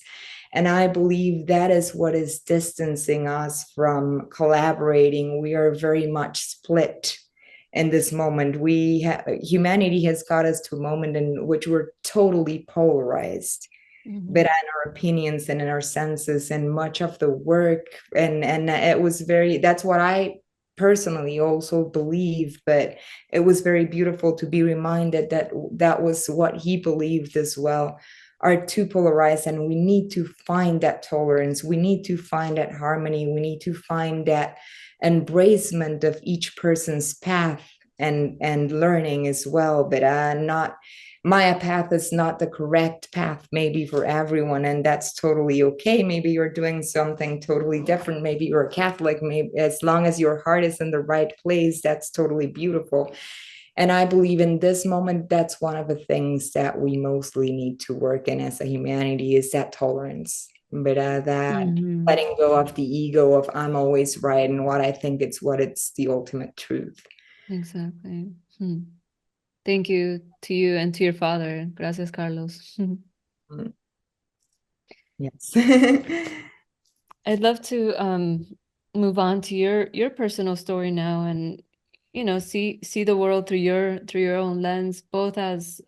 S1: And I believe that is what is distancing us from collaborating. We are very much split in this moment. Humanity has got us to a moment in which we're totally polarized, but in our opinions and in our senses, and much of the work, and it was very, that's what I personally also believe, but it was very beautiful to be reminded that that was what he believed as well, are too polarized, and we need to find that tolerance, we need to find that harmony, we need to find that embracement of each person's path and learning as well. But not Maya path is not the correct path maybe for everyone, and that's totally okay. Maybe you're doing something totally different, maybe you're a Catholic, maybe, as long as your heart is in the right place, that's totally beautiful. And I believe in this moment, that's one of the things that we mostly need to work in as a humanity, is that tolerance. But that letting go of the ego of I'm always right and what I think it's the ultimate truth.
S2: Exactly. Thank you to you and to your father. Gracias, Carlos.
S1: Yes.
S2: I'd love to move on to your personal story now, and see the world through your own lens, both as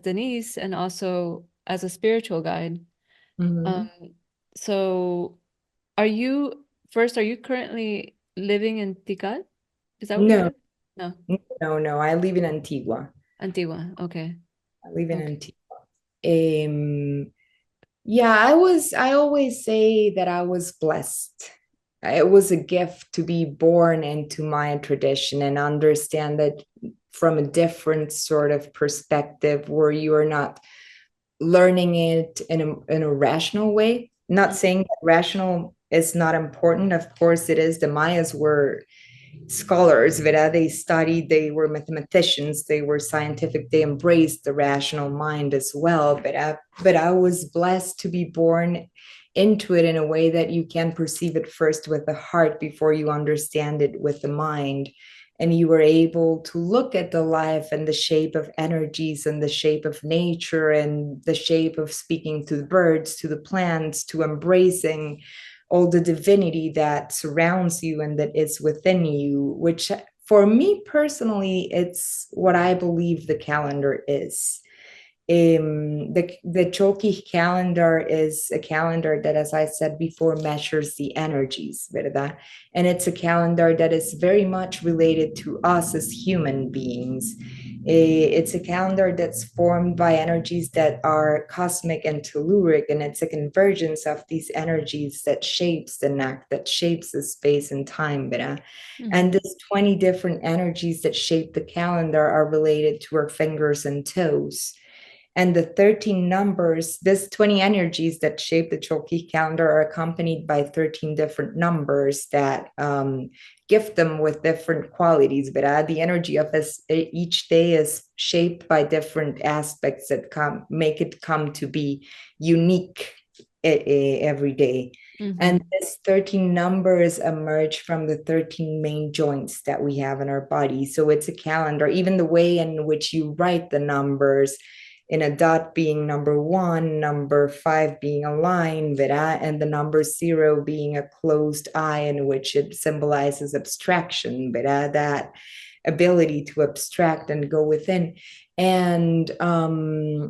S2: Denise and also as a spiritual guide. So are you currently living in Tikal? Is that where you
S1: No,
S2: live? No,
S1: no. I live in Antigua.
S2: Antigua. Okay.
S1: I live in
S2: Okay.
S1: Antigua. Yeah, I always say that I was blessed. It was a gift to be born into Mayan tradition and understand that from a different sort of perspective, where you are not learning it in a rational way. Not saying that rational is not important. Of course it is. The Mayas were scholars, Vera. They studied, they were mathematicians, they were scientific, they embraced the rational mind as well. But I was blessed to be born into it in a way that you can perceive it first with the heart before you understand it with the mind. And you were able to look at the life and the shape of energies and the shape of nature and the shape of speaking to the birds, to the plants, to embracing all the divinity that surrounds you and that is within you, which for me personally, it's what I believe the calendar is. The Chalky calendar is a calendar that, as I said before, measures the energies, ¿verdad? And it's a calendar that is very much related to us as human beings. It's a calendar that's formed by energies that are cosmic and telluric, and it's a convergence of these energies that shapes the neck, that shapes the space and time, ¿verdad? And these 20 different energies that shape the calendar are related to our fingers and toes. And the 13 numbers, this 20 energies that shape the Chalky calendar, are accompanied by 13 different numbers that gift them with different qualities. But the energy of this each day is shaped by different aspects that make it come to be unique every day. And these 13 numbers emerge from the 13 main joints that we have in our body. So it's a calendar, even the way in which you write the numbers, in a dot being number 1, number 5 being a line, and the number 0 being a closed eye, in which it symbolizes abstraction, that ability to abstract and go within. And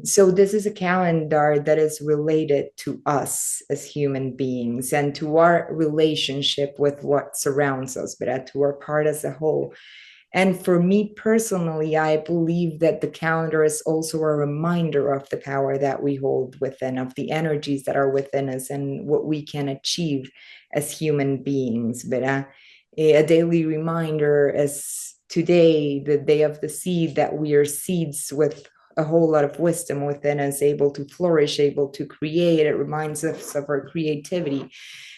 S1: so this is a calendar that is related to us as human beings and to our relationship with what surrounds us, to our part as a whole. And for me personally, I believe that the calendar is also a reminder of the power that we hold within, of the energies that are within us and what we can achieve as human beings. But a daily reminder is today, the day of the seed, that we are seeds with a whole lot of wisdom within us, able to flourish, able to create. It reminds us of our creativity.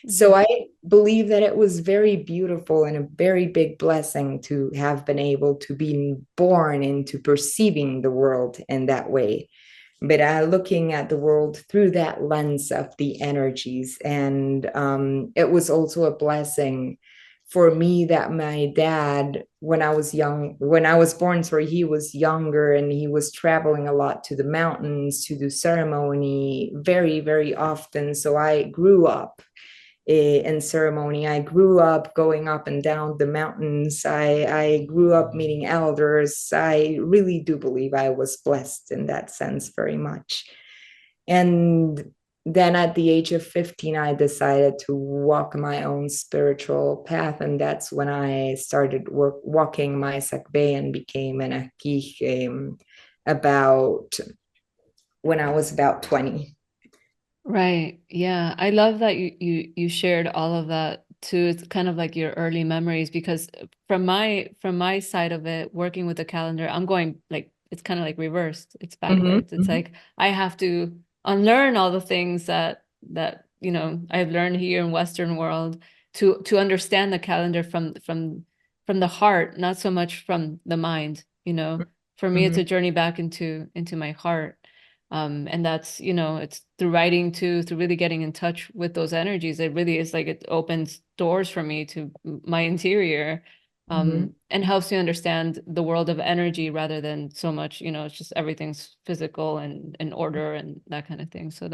S1: So I believe that it was very beautiful and a very big blessing to have been able to be born into perceiving the world in that way. But looking at the world through that lens of the energies. And it was also a blessing for me that my dad, when I was young, when I was born, sorry, he was younger and he was traveling a lot to the mountains to do ceremony very, very often. So I grew up in ceremony. I grew up going up and down the mountains. I grew up meeting elders. I really do believe I was blessed in that sense very much. And then at the age of 15, I decided to walk my own spiritual path. And that's when I started walking my Saq Be and became an Ajq'ij about when I was about 20.
S2: Right. Yeah. I love that you shared all of that too. It's kind of like your early memories because from my side of it, working with the calendar, I'm going like it's kind of like reversed. It's
S1: Mm-hmm,
S2: backwards. It's
S1: mm-hmm,
S2: like I have to unlearn all the things that I've learned here in Western world to understand the calendar from the heart, not so much from the mind, you know. For me, it's
S1: mm-hmm,
S2: a journey back into my heart. And that's, it's through writing too, through really getting in touch with those energies. It really is like it opens doors for me to my interior,
S1: mm-hmm,
S2: and helps you understand the world of energy rather than so much, it's just everything's physical and in order and that kind of thing. So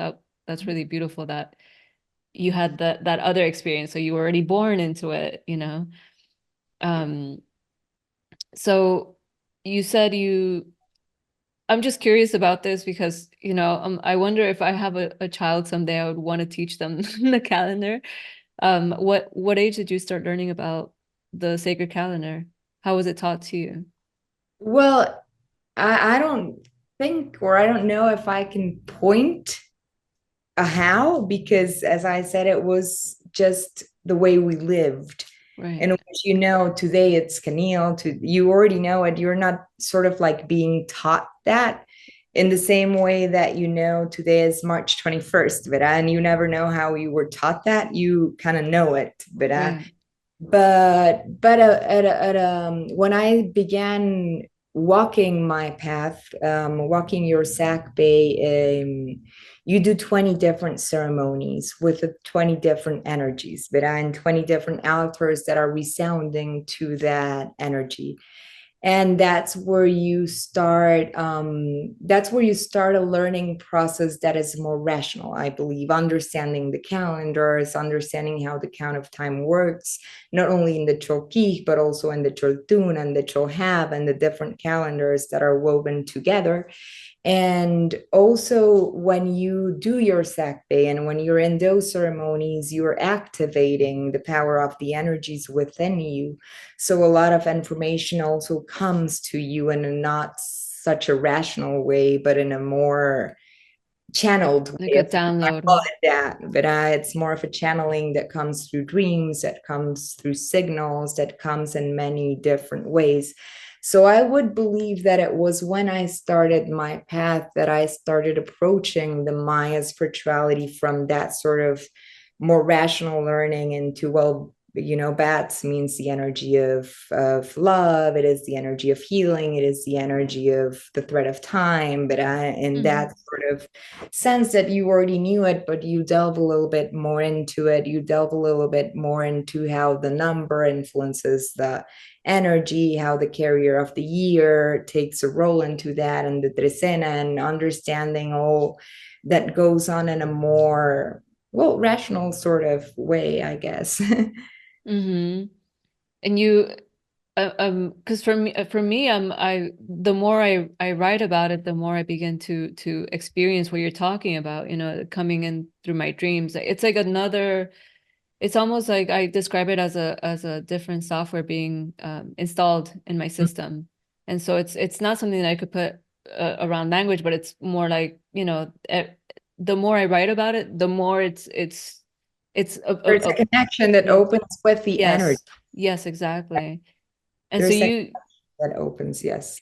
S2: that's really beautiful that you had that other experience. So you were already born into it. Um, so you said I'm just curious about this because, I wonder if I have a child someday, I would want to teach them the calendar. What age did you start learning about the sacred calendar? How was it taught to you?
S1: Well, I don't think, or I don't know if I can point a how, because as I said, it was just the way we lived. In
S2: Right.
S1: which, today it's Canil, you already know it. You're not sort of like being taught that in the same way that, today is March 21st, but and you never know how you were taught that. You kind of know it,
S2: Right.
S1: when I began walking my path, walking your Saq Be, you do 20 different ceremonies with 20 different energies, but and 20 different altars that are resounding to that energy. And that's where you start a learning process that is more rational, I believe, understanding the calendars, understanding how the count of time works, not only in the Ajq'ij but also in the Choltun and the Cholhab and the different calendars that are woven together. And also, when you do your Saq Be and when you're in those ceremonies, you're activating the power of the energies within you. So a lot of information also comes to you in a not such a rational way, but in a more channeled
S2: Like
S1: way,
S2: a
S1: if you want to call
S2: download.
S1: it that. But it's more of a channeling that comes through dreams, that comes through signals, that comes in many different ways. So I would believe that it was when I started my path that I started approaching the Maya spirituality from that sort of more rational learning into, well, bats means the energy of love. It is the energy of healing. It is the energy of the thread of time. But in
S2: Mhm.
S1: that sort of sense that you already knew it, but you delve a little bit more into it. You delve a little bit more into how the number influences the energy, how the carrier of the year takes a role into that, and the trecena, and understanding all that goes on in a more, well, rational sort of way, I guess.
S2: Mhm. And you because for me, the more I write about it, the more I begin to experience what you're talking about, coming in through my dreams. It's like another it's almost like I describe it as a different software being installed in my system, and so it's not something that I could put around language, but it's more like, you know, the more I write about it, the more it's
S1: There's a connection that
S2: yeah.
S1: opens with the energy.
S2: Yes, yes, exactly. And so
S1: There's a
S2: you,
S1: that opens, yes.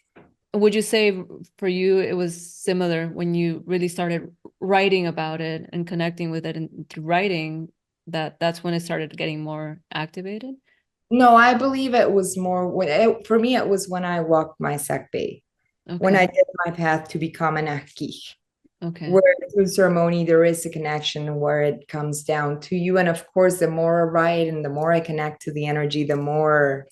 S2: would you say for you it was similar when you really started writing about it and connecting with it and through writing, that that's when it started getting more activated?
S1: No, I believe it was more for me, it was when I walked my Saq Be, when I
S2: Okay.
S1: did my path to become an Ajq'ij,
S2: Okay.
S1: where through ceremony there is a connection where it comes down to you. And of course, the more I write and the more I connect to the energy, the more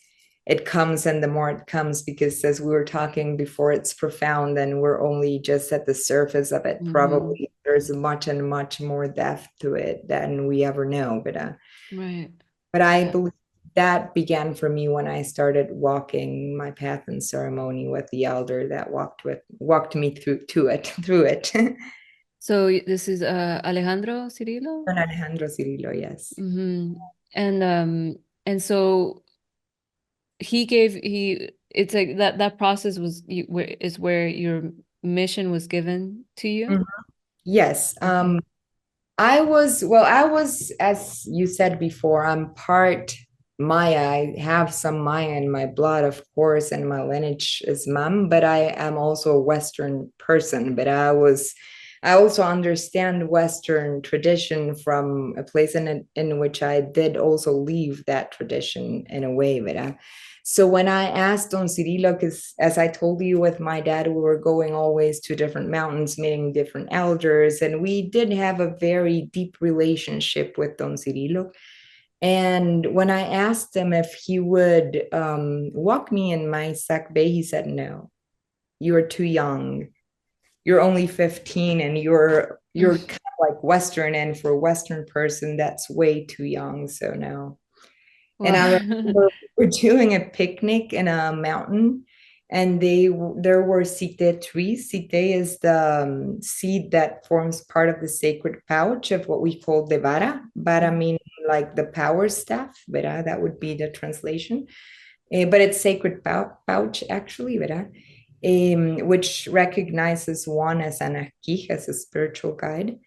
S1: it comes and the more it comes, because as we were talking before, it's profound and we're only just at the surface of it.
S2: Mm-hmm.
S1: Probably there's much and much more depth to it than we ever know.
S2: Right.
S1: But I
S2: Yeah.
S1: believe that began for me when I started walking my path in ceremony with the elder that walked me through it.
S2: So this is Alejandro Cirillo?
S1: Don Alejandro Cirillo, yes.
S2: Mm-hmm. And so he it's like that process was where is where your mission was given to you?
S1: Mhm. Yes.
S2: Okay.
S1: I was, as you said before, I'm part Maya. I have some Maya in my blood, of course, and my lineage is Mam, but I am also a Western person. I also understand Western tradition from a place in which I did also leave that tradition in a way. So when I asked Don Cirilo, because as I told you with my dad, we were going always to different mountains, meeting different elders, and we did have a very deep relationship with Don Cirilo. And when I asked him if he would walk me in my Saq Be, he said, "No, you are too young. You're only 15 and you're kind of like Western, and for a Western person, that's way too young. So no." And I
S2: Wow.
S1: remember we were doing a picnic in a mountain, and there were site trees. Site is the seed that forms part of the sacred pouch of what we call the vara. Vara meaning like the power staff. Vera, that would be the translation. But it's sacred pouch actually, Vera, which recognizes one as an Ajq'ij, as a spiritual guide.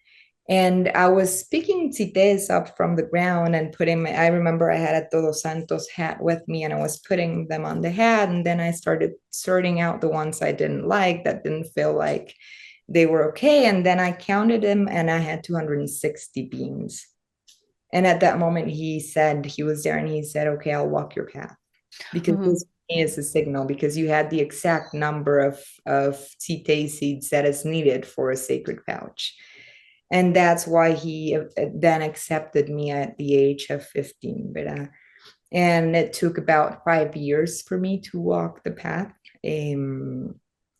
S1: And I was picking cites up from the ground and putting I remember I had a Todos Santos hat with me and I was putting them on the hat. And then I started sorting out the ones I didn't like, that didn't feel like they were okay. And then I counted them and I had 260 beans. And at that moment, he was there and he said, "Okay, I'll walk your path." Because
S2: Uh-huh.
S1: this is a signal, because you had the exact number of Tite seeds that is needed for a sacred pouch. And that's why he then accepted me at the age of 15. And it took about 5 years for me to walk the path,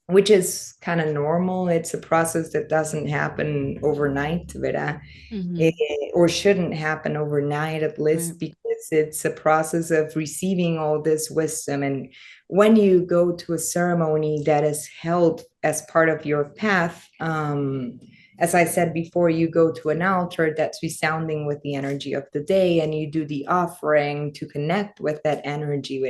S1: which is kind of normal. It's a process that doesn't happen overnight,
S2: Mm-hmm.
S1: or shouldn't happen overnight, at
S2: Right.
S1: least, because it's a process of receiving all this wisdom. And when you go to a ceremony that is held as part of your path, as I said before, you go to an altar that's resounding with the energy of the day, and you do the offering to connect with that energy.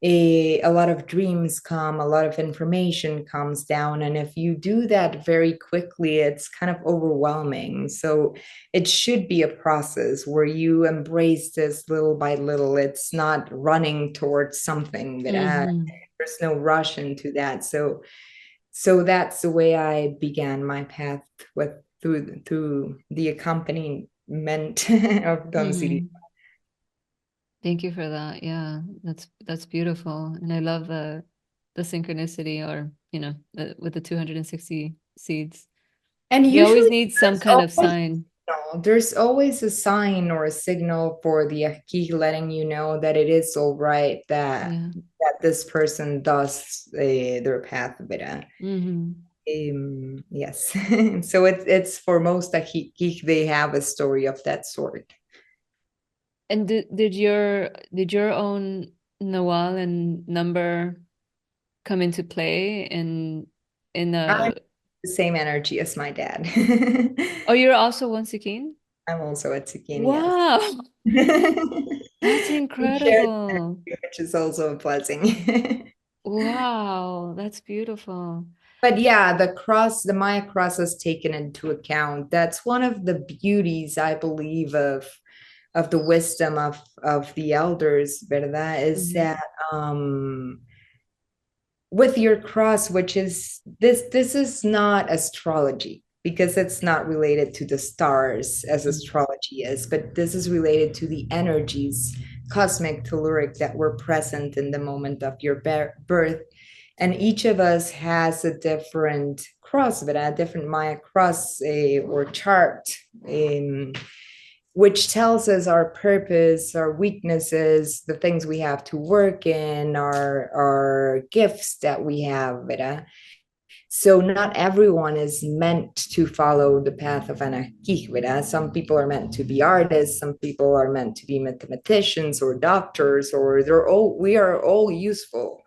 S1: A lot of dreams come, a lot of information comes down. And if you do that very quickly, it's kind of overwhelming. So it should be a process where you embrace this little by little. It's not running towards something,
S2: Mm-hmm.
S1: there's no rush into that. So that's the way I began my path with through the accompaniment of Don City.
S2: Mm-hmm. Thank you for that. Yeah, that's beautiful, and I love the synchronicity, or you know, with the 260 seeds.
S1: And
S2: We always
S1: usually
S2: need some kind of sign.
S1: there's always a sign or a signal for the Ajq'ij letting you know that it is all right,
S2: Yeah.
S1: that this person does their path a bit.
S2: Mm-hmm.
S1: Yes. So it's for most Ajq'ij, they have a story of that sort.
S2: And did your own Nawal and number come into play in
S1: I'm
S2: a
S1: the same energy as my dad.
S2: oh, you're also one Sikhin?
S1: I'm also a Tsikin, yes.
S2: Wow, that's
S1: We share,
S2: incredible.
S1: which is also a blessing.
S2: Wow, that's beautiful.
S1: But yeah, the Maya cross is taken into account. That's one of the beauties, I believe, of the wisdom of the elders, ¿verdad? Is
S2: Mhm.
S1: that with your cross, which is this is not astrology because it's not related to the stars as astrology is, but this is related to the energies, cosmic, telluric, that were present in the moment of your birth. And each of us has a different cross, but a different Maya cross or chart. Um, which tells us our purpose, our weaknesses, the things we have to work in, our gifts that we have, ¿verdad? So not everyone is meant to follow the path of an Ajq'ij, ¿verdad? Some people are meant to be artists, some people are meant to be mathematicians or doctors, or we are all useful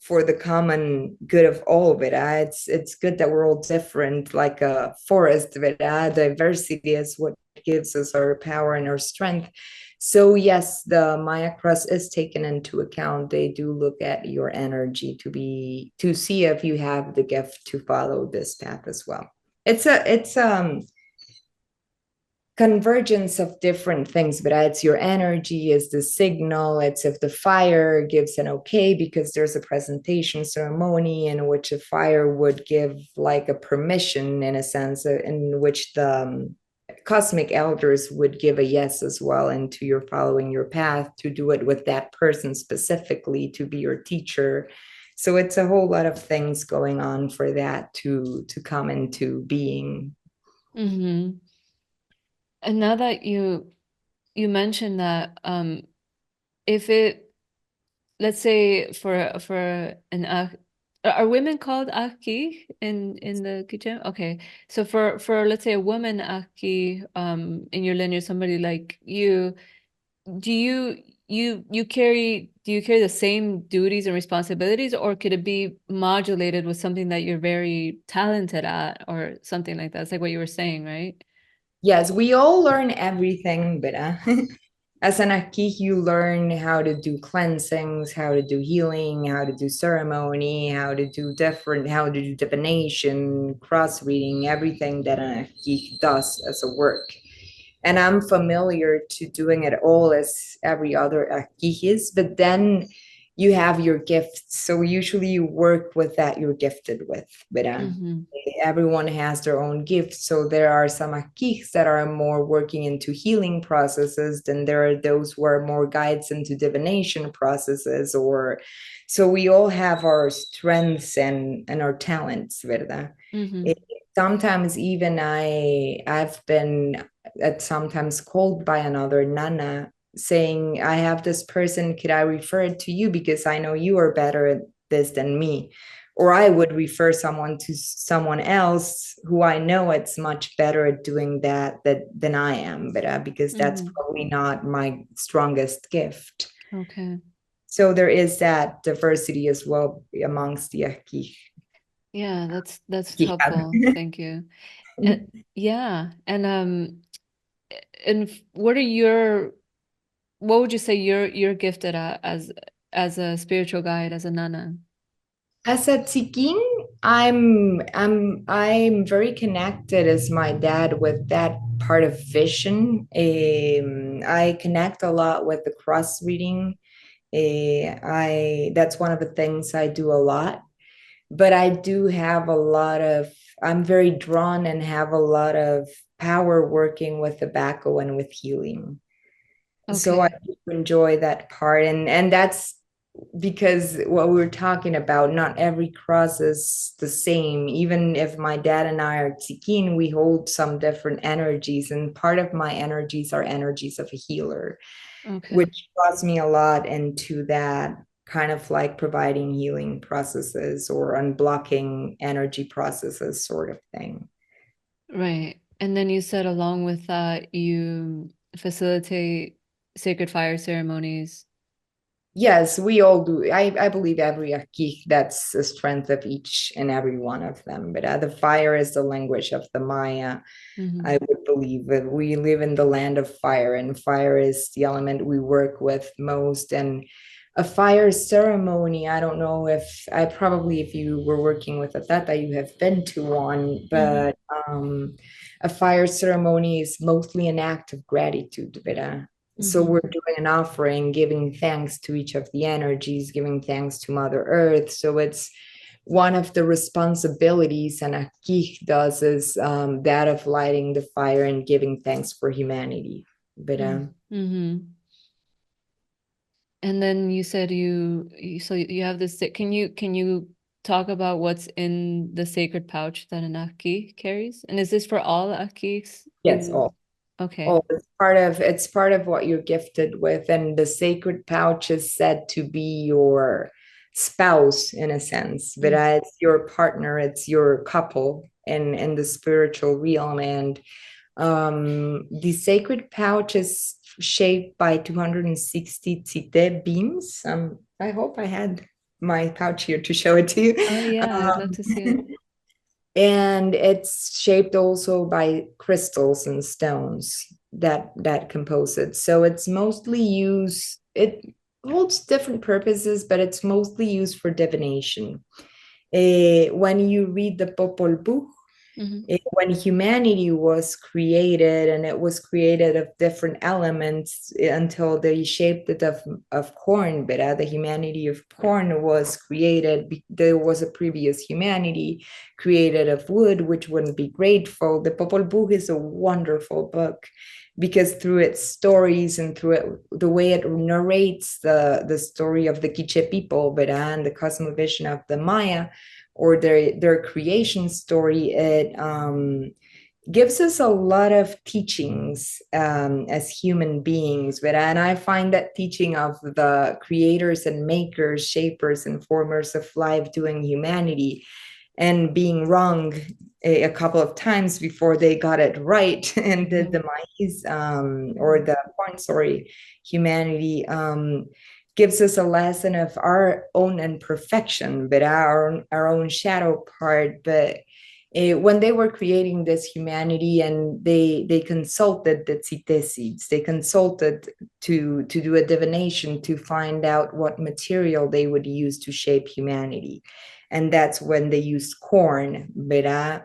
S1: for the common good of all, ¿verdad? It's good that we're all different, like a forest, ¿verdad? Diversity is what gives us our power and our strength. So yes, the Maya cross is taken into account. They do look at your energy to see if you have the gift to follow this path as well. It's convergence of different things, but it's your energy, is the signal, it's if the fire gives an okay, because there's a presentation ceremony in which a fire would give like a permission in a sense, in which the cosmic elders would give a yes as well into your following your path, to do it with that person specifically, to be your teacher. So it's a whole lot of things going on for that to come into being.
S2: Hmm. And now that you mentioned that, if it, let's say for an are women called Ajq'ij in the kitchen? Okay, so for let's say a woman Ajq'ij, in your lineage, somebody like you, do you carry the same duties and responsibilities, or could it be modulated with something that you're very talented at, or something like that? It's like what you were saying, right?
S1: Yes, we all learn everything, but as an Ajq'ij, you learn how to do cleansings, how to do healing, how to do ceremony, how to do divination, cross reading, everything that an Ajq'ij does as a work. And I'm familiar to doing it all as every other Ajq'ij is, but then you have your gifts. So usually you work with that you're gifted with, but
S2: Mm-hmm.
S1: everyone has their own gifts. So there are some Ajq'ijs that are more working into healing processes, then there are those who are more guides into divination processes, or so we all have our strengths and our talents, ¿verdad?
S2: Mm-hmm.
S1: It, sometimes even I've been sometimes called by another nana saying, I have this person, could I refer it to you because I know you are better at this than me? Or I would refer someone to someone else who I know it's much better at doing that than I am, but because that's
S2: Mm-hmm.
S1: probably not my strongest gift.
S2: Okay.
S1: So there is that diversity as well amongst the Ajq'ij.
S2: Yeah, that's
S1: Yeah.
S2: helpful. Thank you. And yeah, and what would you say you're gifted at as a spiritual guide, as a nana?
S1: As a Tsikin, I'm very connected as my dad with that part of vision. I connect a lot with the cross reading. I That's one of the things I do a lot. But I do have a lot of I'm very drawn and have a lot of power working with tobacco and with healing. So I
S2: Okay.
S1: do enjoy that part, and that's because what we were talking about, not every cross is the same. Even if my dad and I are tzikkin, we hold some different energies, and part of my energies are energies of a healer,
S2: Okay.
S1: which draws me a lot into that kind of like providing healing processes or unblocking energy processes sort of thing.
S2: Right. And then you said along with that, you facilitate sacred fire ceremonies.
S1: Yes, we all do. I believe every Ajq'ij, that's the strength of each and every one of them. But the fire is the language of the Maya.
S2: Hmm.
S1: I would believe that we live in the land of fire, and fire is the element we work with most. And a fire ceremony, I don't know if I probably, if you were working with a tata, you have been to one,
S2: Hmm.
S1: but a fire ceremony is mostly an act of gratitude, Vera. So
S2: Hmm.
S1: we're doing an offering, giving thanks to each of the energies, giving thanks to Mother Earth. So it's one of the responsibilities and Ajq'ij does is that of lighting the fire and giving thanks for humanity. But
S2: Mm-hmm. And then you said so you have this. Can you talk about what's in the sacred pouch that an Aki carries? And is this for all Akis
S1: yes,
S2: in? Okay.
S1: all it's part of what you're gifted with, and the sacred pouch is said to be your spouse in a sense, but
S2: Mm.
S1: it's your partner, it's your couple in the spiritual realm. And the sacred pouch is shaped by 260 tsite beams. I hope I had my pouch here to show it to you.
S2: Oh yeah, I'd love to see it.
S1: And it's shaped also by crystals and stones that compose it. So it's mostly used, it holds different purposes, but it's mostly used for divination. When you read the Popol Vuh,
S2: Hmm.
S1: when humanity was created, and it was created of different elements until they shaped it of corn, but the humanity of corn was created. There was a previous humanity created of wood, which wouldn't be grateful. The Popol Vuh is a wonderful book because through its stories and through the way it narrates the story of the Quiche people, but and the cosmovision of the Maya, or their creation story, it gives us a lot of teachings as human beings. But and I find that teaching of the creators and makers, shapers and formers of life doing humanity and being wrong a couple of times before they got it right and the
S2: Hmm.
S1: demise or the point, sorry, humanity gives us a lesson of our own imperfection, but our own shadow part. But when they were creating this humanity, and they consulted the Tzite seeds, they consulted to do a divination to find out what material they would use to shape humanity, and that's when they used corn, ¿verdad?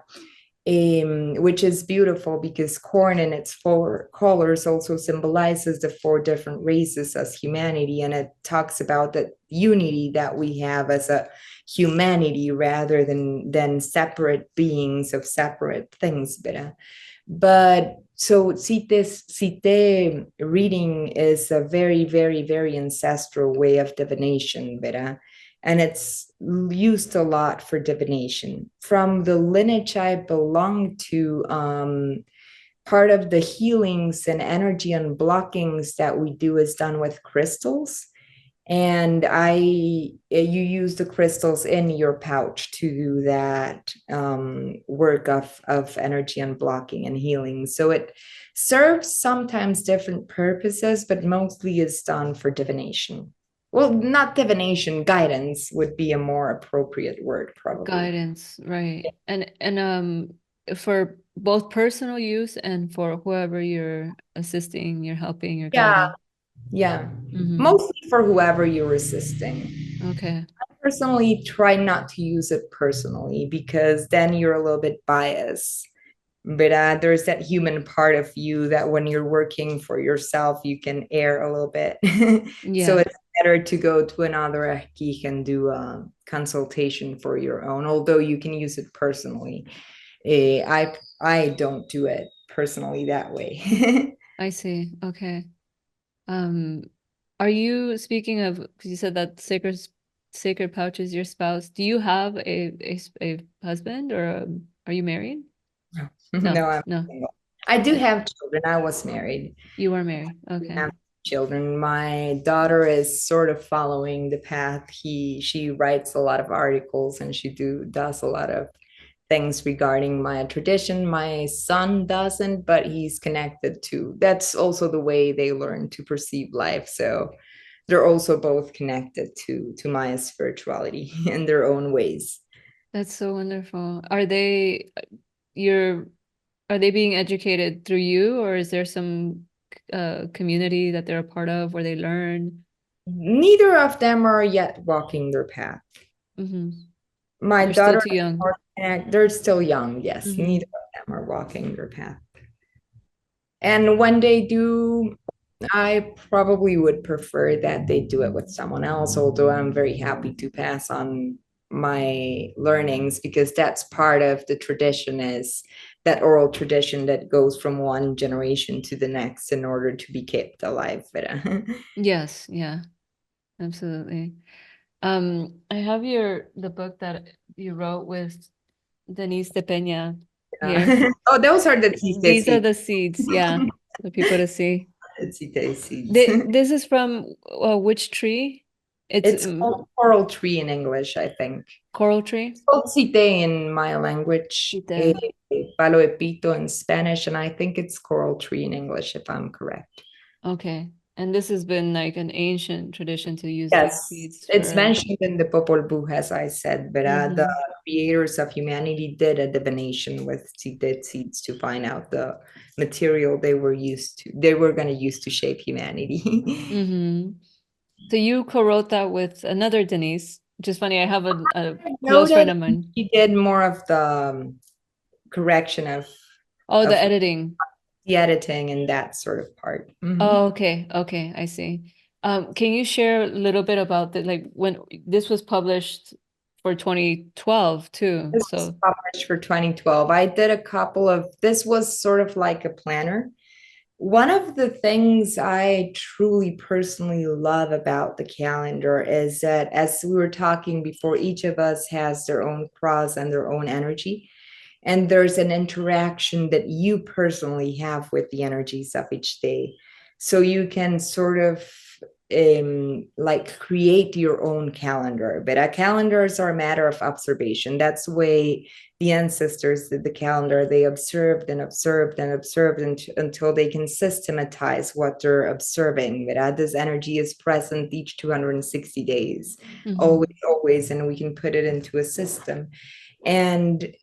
S1: Which is beautiful because corn in its four colors also symbolizes the four different races as humanity, and it talks about the unity that we have as a humanity rather than separate beings of separate things. But so Site reading is a very, very, very ancestral way of divination, and it's used a lot for divination. From the lineage I belong to, part of the healings and energy unblockings that we do is done with crystals. And you use the crystals in your pouch to do that work of energy unblocking and healing. So it serves sometimes different purposes, but mostly is done for divination. Well, not divination, guidance would be a more appropriate word, probably.
S2: Guidance, right. And for both personal use and for whoever you're assisting, you're helping, you're
S1: Yeah,
S2: guiding.
S1: yeah.
S2: Hmm.
S1: Mostly for whoever you're assisting.
S2: Okay.
S1: Personally, try not to use it personally because then you're a little bit biased. But there's that human part of you that when you're working for yourself, you can err a little bit. So
S2: Yeah,
S1: it's better to go to another Ajq'ij and do a consultation for your own, although you can use it personally. I don't do it personally that way.
S2: I see. Okay. Um, are you speaking of, because you said that sacred pouch is your spouse. Do you have a husband or are you married? No,
S1: No, I'm
S2: no.
S1: single. I do
S2: Okay.
S1: have children. I was married.
S2: You are married. Okay.
S1: Have children. My daughter is sort of following the path. She writes a lot of articles and she does a lot of things regarding Mayan tradition. My son doesn't, but he's connected to. That's also the way they learn to perceive life. So they're also both connected to Maya spirituality in their own ways.
S2: That's so wonderful. You're are they being educated through you, or is there some community that they're a part of where they learn?
S1: Neither of them are yet walking their path.
S2: Hmm.
S1: My
S2: They're still
S1: daughter
S2: too
S1: and
S2: young.
S1: partner, they're still young, yes. Neither
S2: Hmm.
S1: of them are walking their path. And when they do, I probably would prefer that they do it with someone else, although I'm very happy to pass on my learnings because that's part of the tradition is that oral tradition that goes from one generation to the next in order to be kept alive.
S2: Yes, yeah, absolutely. I have the book that you wrote with Denise de Peña here.
S1: Oh, those are the tite
S2: These are
S1: seeds.
S2: the seeds, yeah, for people to see.
S1: Tite seeds.
S2: This is from which tree? It's
S1: It's called coral tree in English, I think.
S2: coral tree.
S1: It's called cite in my language,
S2: Sita.
S1: palo de pito in Spanish, and I think it's coral tree in English, if I'm correct.
S2: Okay. And this has been like an ancient tradition to use these
S1: Yes,
S2: seeds
S1: it's
S2: for.
S1: mentioned in the Popol Vuh, as I said, but the
S2: Hmm.
S1: creators of humanity did a divination with seeded seeds to find out the material they were going to use to shape humanity.
S2: Hmm. So you co-wrote that with another Denise, which is funny. I have a
S1: I
S2: close
S1: noted
S2: friend of mine.
S1: he did more of the correction
S2: Oh, the
S1: of
S2: editing.
S1: the editing and that sort of part.
S2: Oh, okay. Okay. I see. Can you share a little bit about like when this was published for 2012 too?
S1: This was
S2: So,
S1: published for 2012. I did a couple of, this was sort of like a planner. One of the things I truly personally love about the calendar is that, as we were talking before, each of us has their own cross and their own energy. And there's an interaction that you personally have with the energies of each day. So you can sort of like create your own calendar. But calendars are a matter of observation. That's the way the ancestors did the calendar. They observed and observed and observed until they can systematize what they're observing. But this energy is present each 260 days, always,
S2: mhm.
S1: always, and we can put it into a system. And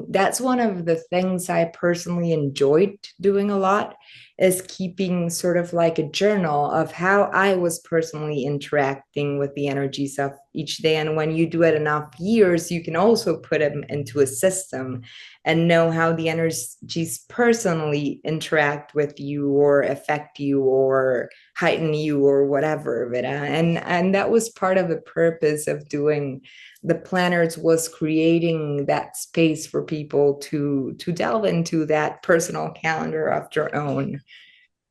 S1: that's one of the things I personally enjoyed doing a lot is keeping sort of like a journal of how I was personally interacting with the energies of each day. And when you do it enough years, you can also put them into a system and know how the energies personally interact with you or affect you or heighten you or whatever. And that was part of the purpose of doing the planners was creating that space for people to delve into that personal calendar of their own.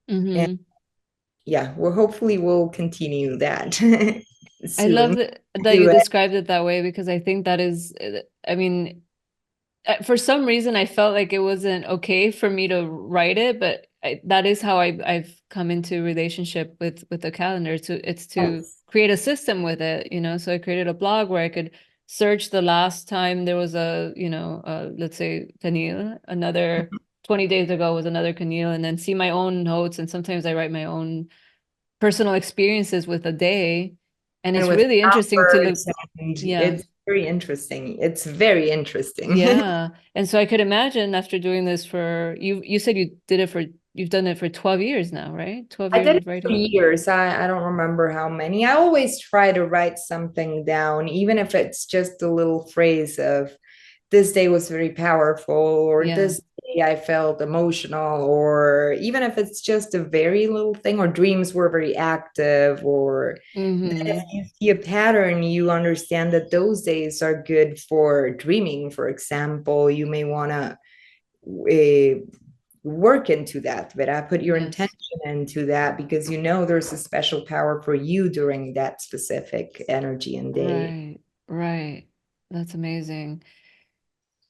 S1: And
S2: Hmm.
S1: yeah, well, hopefully we'll continue that
S2: I love
S1: soon.
S2: that you
S1: Do it.
S2: described it that way because I think that is, I mean, for some reason I felt like it wasn't okay for me to write it, but that is how I've come into relationship with the calendar. It's to
S1: Yes.
S2: create a system with it, you know. So I created a blog where I could search the last time there was let's say Canil, another 20 days ago was another Canil, and then see my own notes. And sometimes I write my own personal experiences with a day, and
S1: And
S2: it's
S1: with
S2: really interesting to look.
S1: numbers, and
S2: Yeah.
S1: it's very interesting. It's very interesting.
S2: Yeah. And so I could imagine after doing this for you said you've done it for 12 years now, right? 12
S1: I
S2: years
S1: did it
S2: of
S1: for
S2: writing.
S1: years. I don't remember how many. I always try to write something down, even if it's just a little phrase of this day was very powerful, or
S2: Yeah.
S1: this day I felt emotional, or even if it's just a very little thing, or dreams were very active, or then if
S2: Mm-hmm.
S1: you see a pattern, you understand that those days are good for dreaming. For example, you may want to work into that, but I put your
S2: Yes.
S1: intention into that because you know there's a special power for you during that specific energy and day.
S2: Right. Right. That's amazing.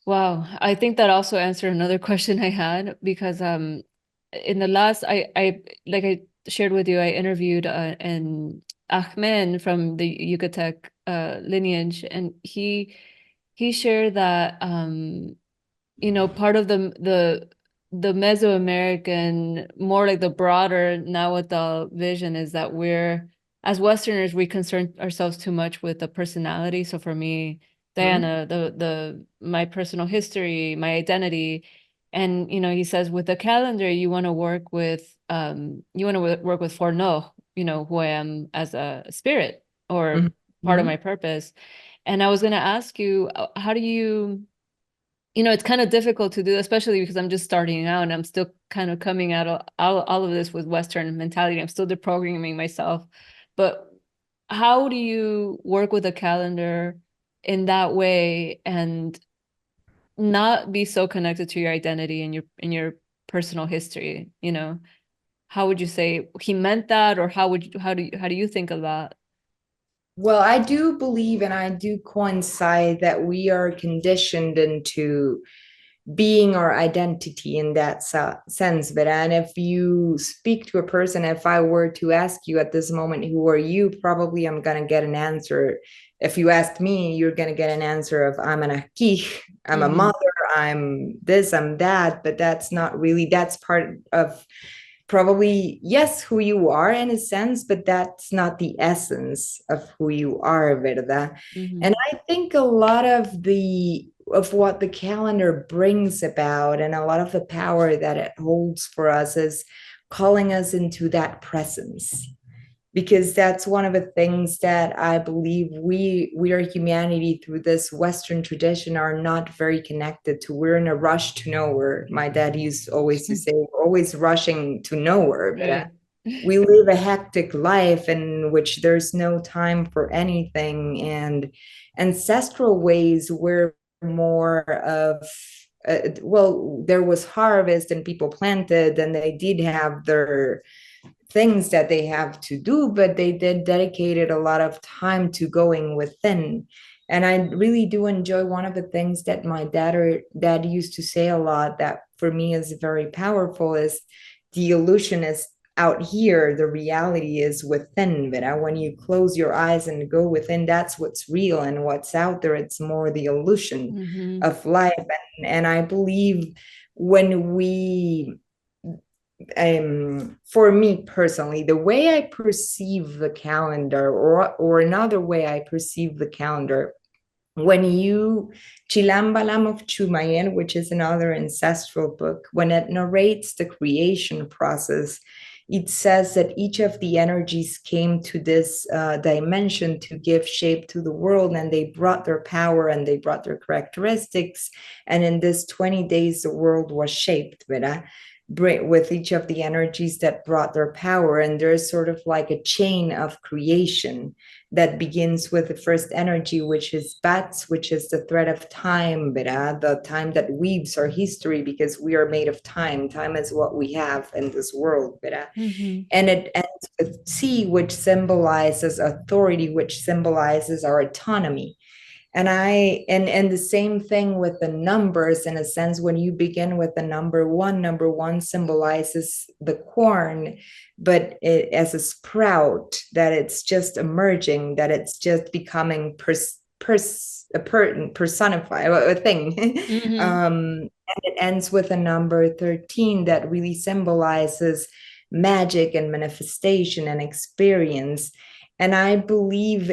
S2: Wow. I think that also answered another question I had because in the last I like I shared with you, I interviewed an Ajq'ij from the Yucatec lineage, and he shared that part of the the Mesoamerican, more like the broader now with the vision is that we're, as Westerners, we concern ourselves too much with the personality. So for me,
S1: Mhm.
S2: Diana, my personal history, my identity, and he says with the calendar, you want to work with work with for no, who I am as a spirit or
S1: Mhm.
S2: part of my
S1: Mhm.
S2: purpose. And I was going to ask you, how do it's kind of difficult to do, especially because I'm just starting out and I'm still kind of coming out of all of this with Western mentality. I'm still deprogramming myself. But how do you work with a calendar in that way and not be so connected to your identity and your personal history? How would you say he meant that, or how do you think of that?
S1: Well, I do believe and I do coincide that we are conditioned into being our identity in that sense. But and if you speak to a person, if I were to ask you at this moment, who are you? Probably I'm gonna get an answer. If you ask me, you're gonna get an answer of I'm an Ajq'ij, I'm a
S2: Mm-hmm.
S1: mother, I'm this, I'm that. But that's not really. That's part of probably yes who you are in a sense, but that's not the essence of who you are, verdad?
S2: Mm-hmm.
S1: And I think a lot of what the calendar brings about and a lot of the power that it holds for us is calling us into that presence, because that's one of the things that I believe we are humanity through this Western tradition are not very connected to. We're in a rush to nowhere. My dad used always to say, we're always rushing to nowhere, but
S2: Right.
S1: we live a hectic life in which there's no time for anything. And ancestral ways were more of well, there was harvest and people planted and they did have their things that they have to do, but they did dedicated a lot of time to going within. And I really do enjoy one of the things that my dad used to say a lot that for me is very powerful is the illusion is out here, the reality is within. But when you close your eyes and go within, that's what's real, and what's out there, it's more the illusion
S2: Mm-hmm.
S1: of life. And I believe when we for me personally, the way I perceive the calendar, or another way I perceive the calendar, when you Chilambalam of Chumayen, which is another ancestral book, when it narrates the creation process, it says that each of the energies came to this dimension to give shape to the world, and they brought their power and they brought their characteristics. And in this 20 days, the world was shaped, with each of the energies that brought their power. And there's sort of like a chain of creation that begins with the first energy, which is bats, which is the thread of time, the time that weaves our history, because we are made of time. Time is what we have in this world,
S2: Mm-hmm.
S1: and it ends with T, which symbolizes authority, which symbolizes our autonomy. And the same thing with the numbers, in a sense. When you begin with the number one symbolizes the corn, but as a sprout, that it's just emerging, that it's just becoming personified, a thing.
S2: Mm-hmm.
S1: And it ends with a number 13 that really symbolizes magic and manifestation and experience. And I believe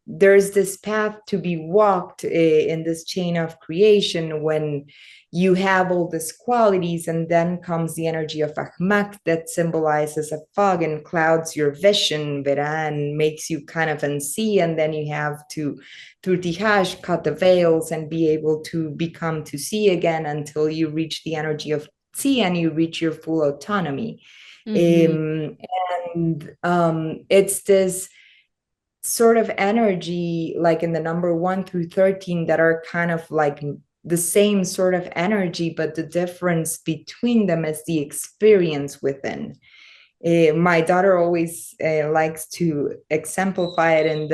S1: there's this path to be walked in this chain of creation when you have all these qualities, and then comes the energy of Ahmak that symbolizes a fog and clouds your vision, and makes you kind of unsee. And then you have to, through Tihash, cut the veils and be able to become to see again until you reach the energy of Tzi and you reach your full autonomy.
S2: Mm-hmm.
S1: And it's this sort of energy, like in the number 1 through 13, that are kind of like the same sort of energy, but the difference between them is the experience within. My daughter always likes to exemplify it in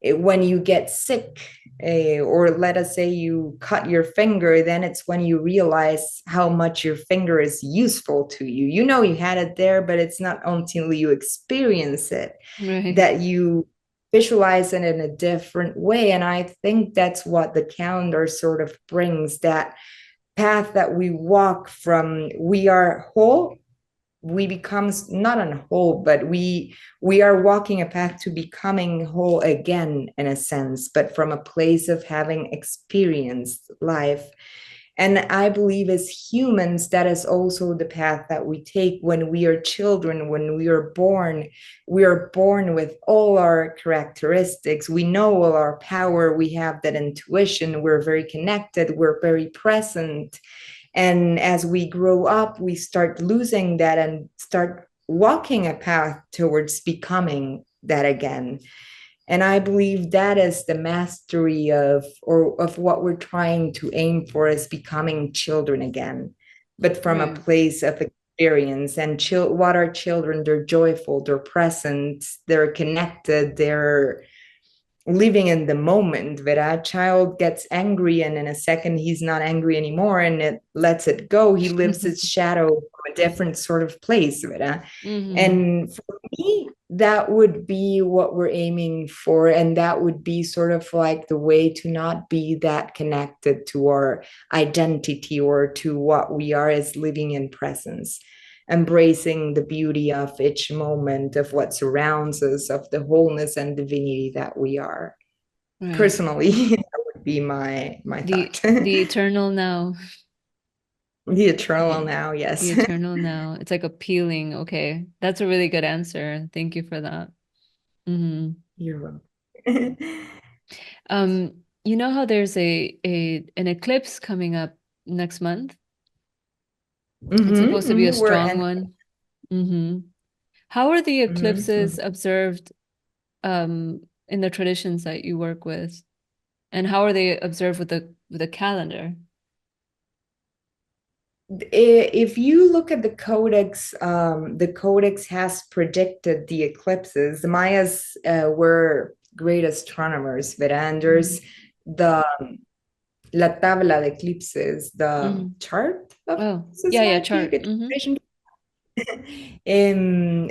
S1: when you get sick, or let us say you cut your finger, then it's when you realize how much your finger is useful to you. You had it there, but it's not until you experience it
S2: Right.
S1: that you visualize it in a different way. And I think that's what the calendar sort of brings, that path that we walk from, we are whole, we become not on whole, but we are walking a path to becoming whole again, in a sense, but from a place of having experienced life. And I believe as humans, that is also the path that we take when we are children, when we are born with all our characteristics. We know all our power, we have that intuition, we're very connected, we're very present. And as we grow up, we start losing that and start walking a path towards becoming that again. And I believe that is the mastery of what we're trying to aim for, is becoming children again, but from a
S2: Right.
S1: place of experience. And what are children? They're joyful, they're present, they're connected, they're living in the moment. Where a child gets angry and in a second he's not angry anymore and it lets it go, he lives its shadow from a different sort of place.
S2: Hmm.
S1: And for me, that would be what we're aiming for, and that would be sort of like the way to not be that connected to our identity or to what we are, as living in presence, embracing the beauty of each moment, of what surrounds us, of the wholeness and divinity that we are.
S2: Right.
S1: Personally, that would be my thought.
S2: The eternal now.
S1: The eternal
S2: The
S1: now,
S2: the
S1: yes.
S2: eternal now. It's like appealing. Okay. That's a really good answer. Thank you for that. Hmm.
S1: You're welcome.
S2: You know how there's a an eclipse coming up next month? It's supposed to be a
S1: We're
S2: strong one. Hmm. How are the eclipses
S1: mhm.
S2: observed in the traditions that you work with? And how are they observed with the calendar?
S1: If you look at the codex has predicted the eclipses. The Mayas were great astronomers, and there's
S2: Hmm.
S1: the La Tabla de Eclipses, the
S2: Hmm.
S1: chart of
S2: Oh,
S1: eclipses,
S2: yeah, yeah,
S1: might be a
S2: chart.
S1: good
S2: Hmm.
S1: translation,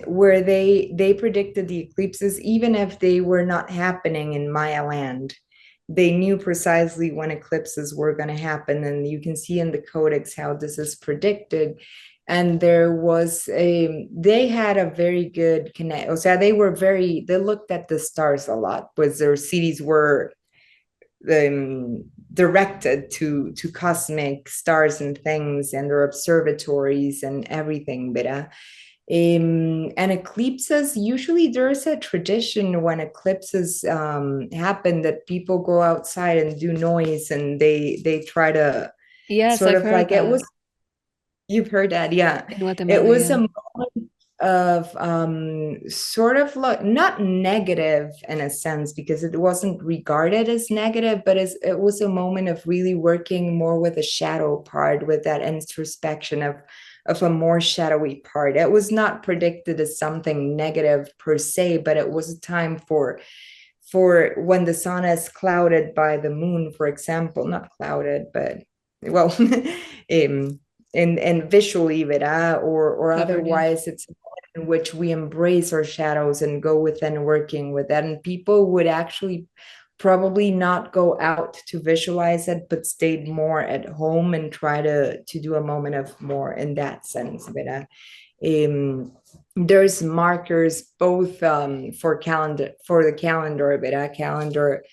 S1: where they predicted the eclipses even if they were not happening in Maya land. They knew precisely when eclipses were going to happen, and you can see in the codex how this is predicted. And they had a very good connect. So they looked at the stars a lot, because their cities were directed to cosmic stars and things, and their observatories and everything. But and eclipses, usually there's a tradition when eclipses happen, that people go outside and do noise, and they try to
S2: Yes,
S1: sort
S2: I've
S1: of
S2: heard
S1: like, it
S2: that
S1: was, you've heard that, yeah.
S2: in
S1: It
S2: Guatemala,
S1: was
S2: yeah.
S1: a moment of sort of like, not negative in a sense, because it wasn't regarded as negative, but it was a moment of really working more with the shadow part, with that introspection of a more shadowy part. It was not predicted as something negative per se, but it was a time for when the sun is clouded by the moon, for example, not clouded, but well, and visually, ¿verdad? Or
S2: Covered, yeah.
S1: otherwise, it's in which we embrace our shadows and go within working with that. And people would actually probably not go out to visualize it, but stayed more at home and try to do a moment of more in that sense, ¿verdad? There's markers both for the calendar, but a calendar,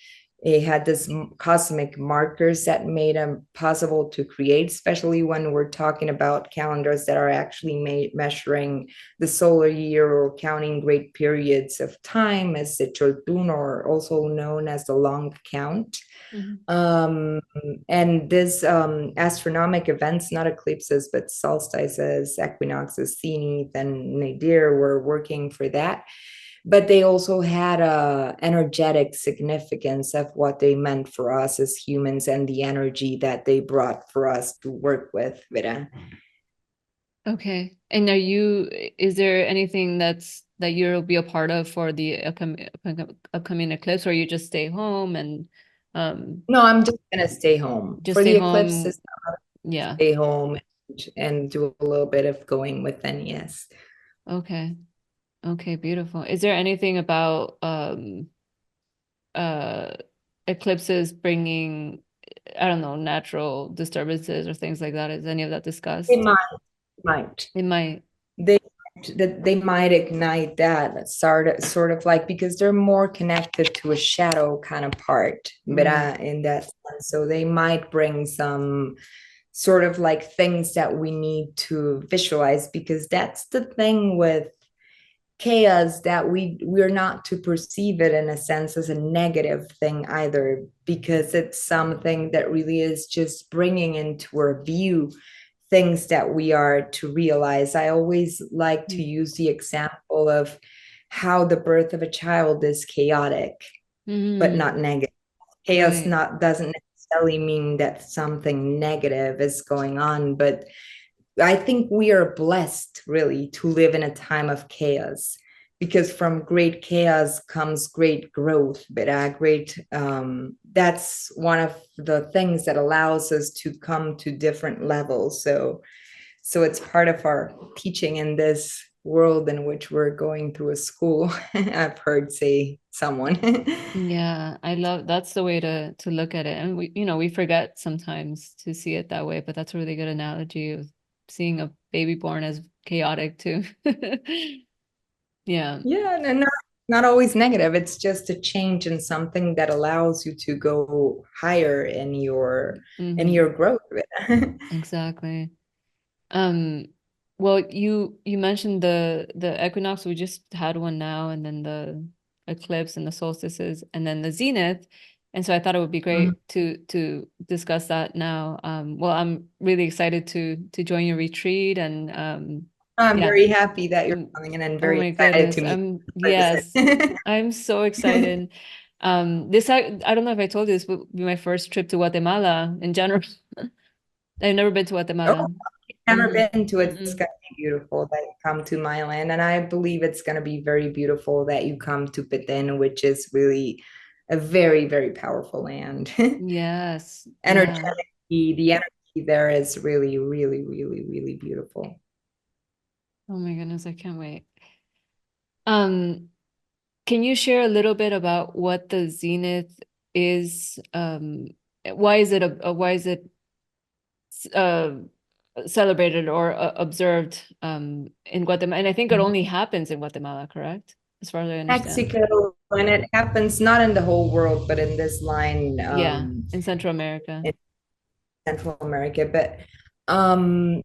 S1: it had this cosmic markers that made them possible to create, especially when we're talking about calendars that are actually measuring the solar year or counting great periods of time, as the Chortun, or also known as the long count.
S2: Hmm.
S1: um, and this astronomic events, not eclipses, but solstices, equinoxes, zenith, and nadir, were working for that. But they also had a energetic significance of what they meant for us as humans, and the energy that they brought for us to work with, Vera.
S2: Okay. And is there anything that you'll be a part of for the upcoming eclipse, or you just stay home and um
S1: No, I'm just gonna stay home
S2: just
S1: for
S2: stay
S1: the
S2: home?
S1: eclipses.
S2: Yeah.
S1: Stay home and do a little bit of going within. Yes.
S2: Okay. Okay, beautiful. Is there anything about uh eclipses bringing I don't know, natural disturbances or things like that? Is any of that
S1: They
S2: discussed?
S1: might.
S2: It might.
S1: They that they might ignite that sort of like, because they're more connected to a shadow kind of part, but
S2: Mm,
S1: in that sense, so they might bring some sort of like things that we need to visualize, because that's the thing with chaos, that we're not to perceive it in a sense as a negative thing either, because it's something that really is just bringing into our view things that we are to realize. I always like to
S2: mm,
S1: use the example of how the birth of a child is chaotic but
S2: mm,
S1: not negative. Chaos
S2: right.
S1: not doesn't necessarily mean that something negative is going on, but I think we are blessed really to live in a time of chaos, because from great chaos comes great growth. But great that's one of the things that allows us to come to different levels. So it's part of our teaching in this world in which we're going through a school. I've heard say someone.
S2: Yeah, I love that's the way to look at it. And we forget sometimes to see it that way, but that's a really good analogy of seeing a baby born as chaotic too. Yeah.
S1: Yeah, and not always negative. It's just a change in something that allows you to go higher in
S2: Hmm.
S1: your growth.
S2: Exactly. Um, well, you mentioned the equinox. We just had one now, and then the eclipse and the solstices, and then the zenith. And so I thought it would be
S1: Mhm.
S2: great to discuss that now. Well, I'm really excited to join your retreat, and
S1: I'm
S2: yeah.
S1: very happy that you're
S2: Mm,
S1: coming in and
S2: oh
S1: very
S2: my
S1: excited
S2: goodness.
S1: to meet in
S2: Yes,
S1: person.
S2: I'm so excited. This I don't know if I told you, this would be my first trip to Guatemala in general. I've never been to
S1: Oh,
S2: Guatemala.
S1: never
S2: Mm-hmm.
S1: been to it. It's
S2: Mm-mm.
S1: going to be beautiful that you come to Mayan, and I believe it's going to be very beautiful that you come to Peten, which is really a very, very powerful land.
S2: Yes. Yeah.
S1: Energetic, the energy there is really, really, really, really beautiful.
S2: Oh my goodness, I can't wait. Um, can you share a little bit about what the Zenith is? Why is it uh celebrated or observed in Guatemala? And I think it only happens in Guatemala, correct? As far as I understand.
S1: Mexico, and it happens not in the whole world, but in this line,
S2: Yeah, in Central America.
S1: in Central America. But um,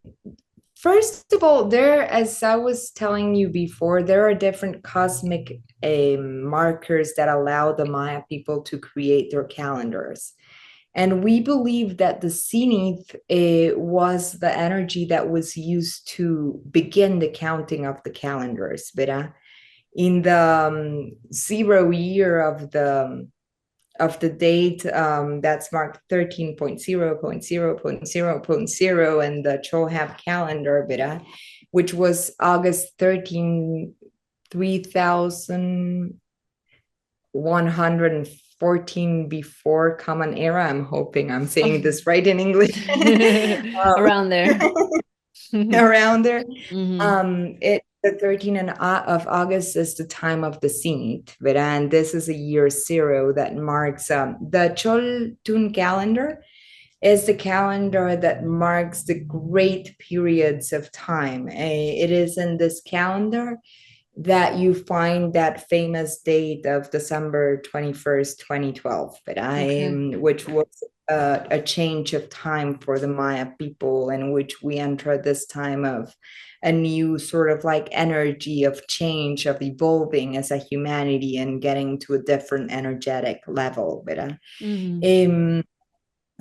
S1: first of all, there, as I was telling you before, there are different cosmic markers that allow the Maya people to create their calendars. And we believe that the zenith was the energy that was used to begin the counting of the calendars. But in the 0 year of the date that's marked 13.0.0.0.0 in the Chohab calendar, which was August 13, 3114 before Common Era. I'm hoping I'm saying this right in English.
S2: Around there.
S1: Around there.
S2: Hmm.
S1: It the 13th of August is the time of the Zenith, and this is a year zero that marks the Choltun calendar is the calendar that marks the great periods of time. It is in this calendar that you find that famous date of December 21st, 2012,
S2: Okay.
S1: which was a change of time for the Maya people, in which we enter this time of a new sort of like energy of change, of evolving as a humanity and getting to a different energetic level.
S2: Hmm.
S1: Um,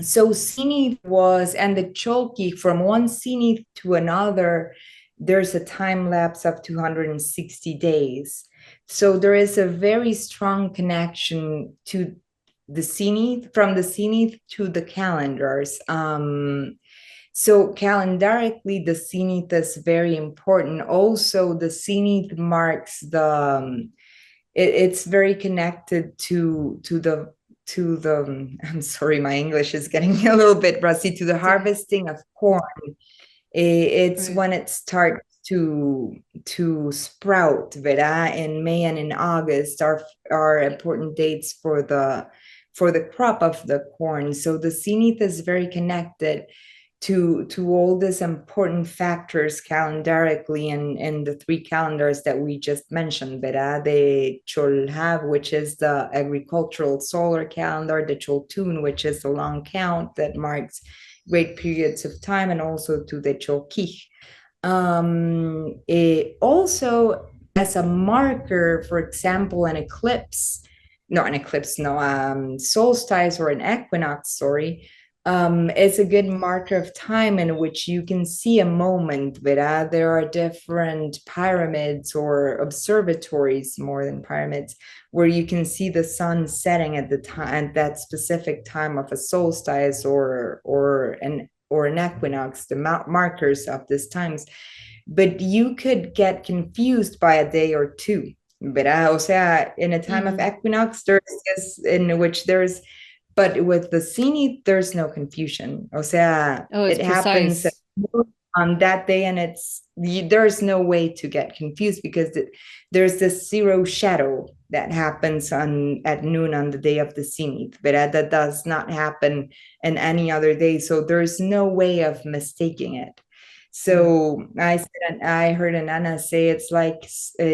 S1: so Zenith was, and the Cholki, from one Zenith to another, there's a time lapse of 260 days. So there is a very strong connection to the Zenith, from the Zenith to the calendars. So calendarically, the Zenith is very important. Also, the Zenith marks it's very connected to the I'm sorry, my English is getting a little bit rusty, to the
S2: It's okay.
S1: harvesting of corn. It's
S2: Right.
S1: when it starts to sprout, ¿verdad? In May and in August are important dates for the crop of the corn. So the zenith is very connected to all these important factors calendarically in the three calendars that we just mentioned, ¿verdad? The Cholhav, which is the agricultural solar calendar, the Choltun, which is the long count that marks great periods of time, and also to the Cholquij. Also, as a marker, for example, an eclipse, not an eclipse, no, solstice or an equinox, sorry, it's a good marker of time in which you can see a moment, but there are different pyramids or observatories, more than pyramids, where you can see the sun setting at the time, at that specific time of a solstice or an equinox, the markers of these times. But you could get confused by a day or two. O sea, in a time of equinox, there's this in which there's, but with the zenith, there's no confusion. O sea,
S2: it happens
S1: on that day, and there's no way to get confused because there's this zero shadow that happens at noon on the day of the zenith, but that does not happen in any other day. So there's no way of mistaking it. So I heard Anna say it's like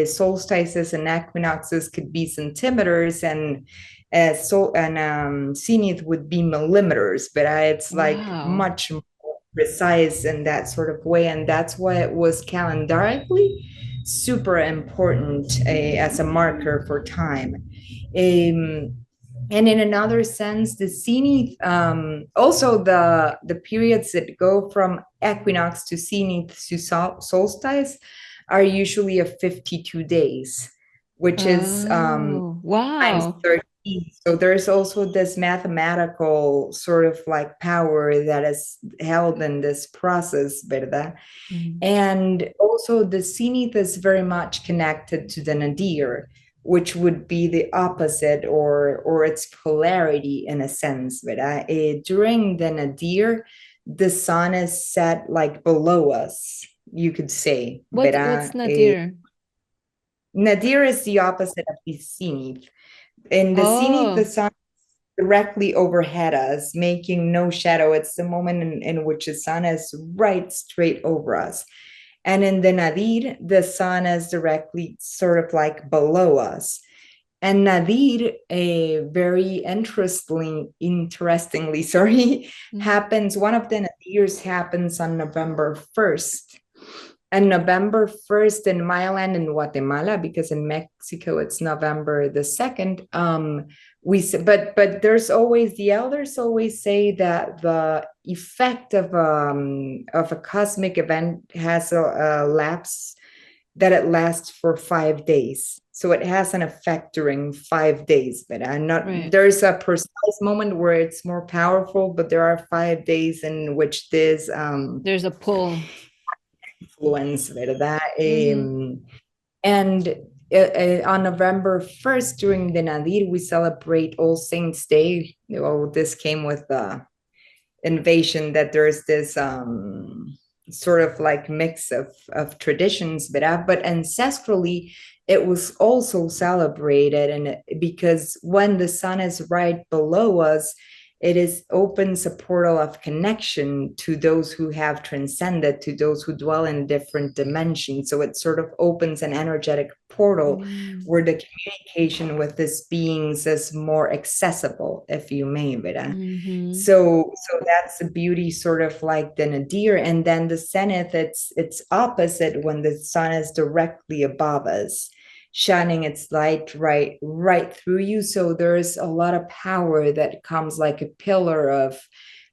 S1: solstices and equinoxes could be centimeters, and zenith would be millimeters, but it's like much more precise in that sort of way, and that's why it was calendarically super important as a marker for time. And in another sense, the zenith, also the periods that go from equinox to zenith to solstice are usually of 52 days, which is times 13. So there's also this mathematical sort of like power that is held in this process, ¿verdad? And also the zenith is very much connected to the nadir, which would be the opposite or its polarity in a sense. But during the nadir, the sun is set like below us, you could say.
S2: What's nadir?
S1: Nadir is the opposite of the zenith. In the zenith, the sun is directly overhead us, making no shadow. It's the moment in which the sun is right straight over us. And in the nadir, the sun is directly sort of like below us. And nadir, very interestingly, happens, one of the nadirs happens on November 1st. And November 1st in Mayaland and Guatemala, because in Mexico it's November the 2nd, but there's always, the elders always say that the effect of a cosmic event has a lapse, that it lasts for 5 days. So it has an effect during 5 days, but there's a precise moment where it's more powerful, but there are 5 days in which there's
S2: a pull
S1: influence, ¿verdad? And on November 1st, during the Nadir, we celebrate All Saints Day. Well, this came with the invasion, that there's this sort of like mix of traditions, but ancestrally, it was also celebrated, and because when the sun is right below us, it opens a portal of connection to those who have transcended, to those who dwell in different dimensions. So it sort of opens an energetic portal where the communication with these beings is more accessible, if you may. So that's the beauty, sort of like the nadir. And then the zenith, it's opposite, when the sun is directly above us, shining its light right through you. So there's a lot of power that comes like a pillar of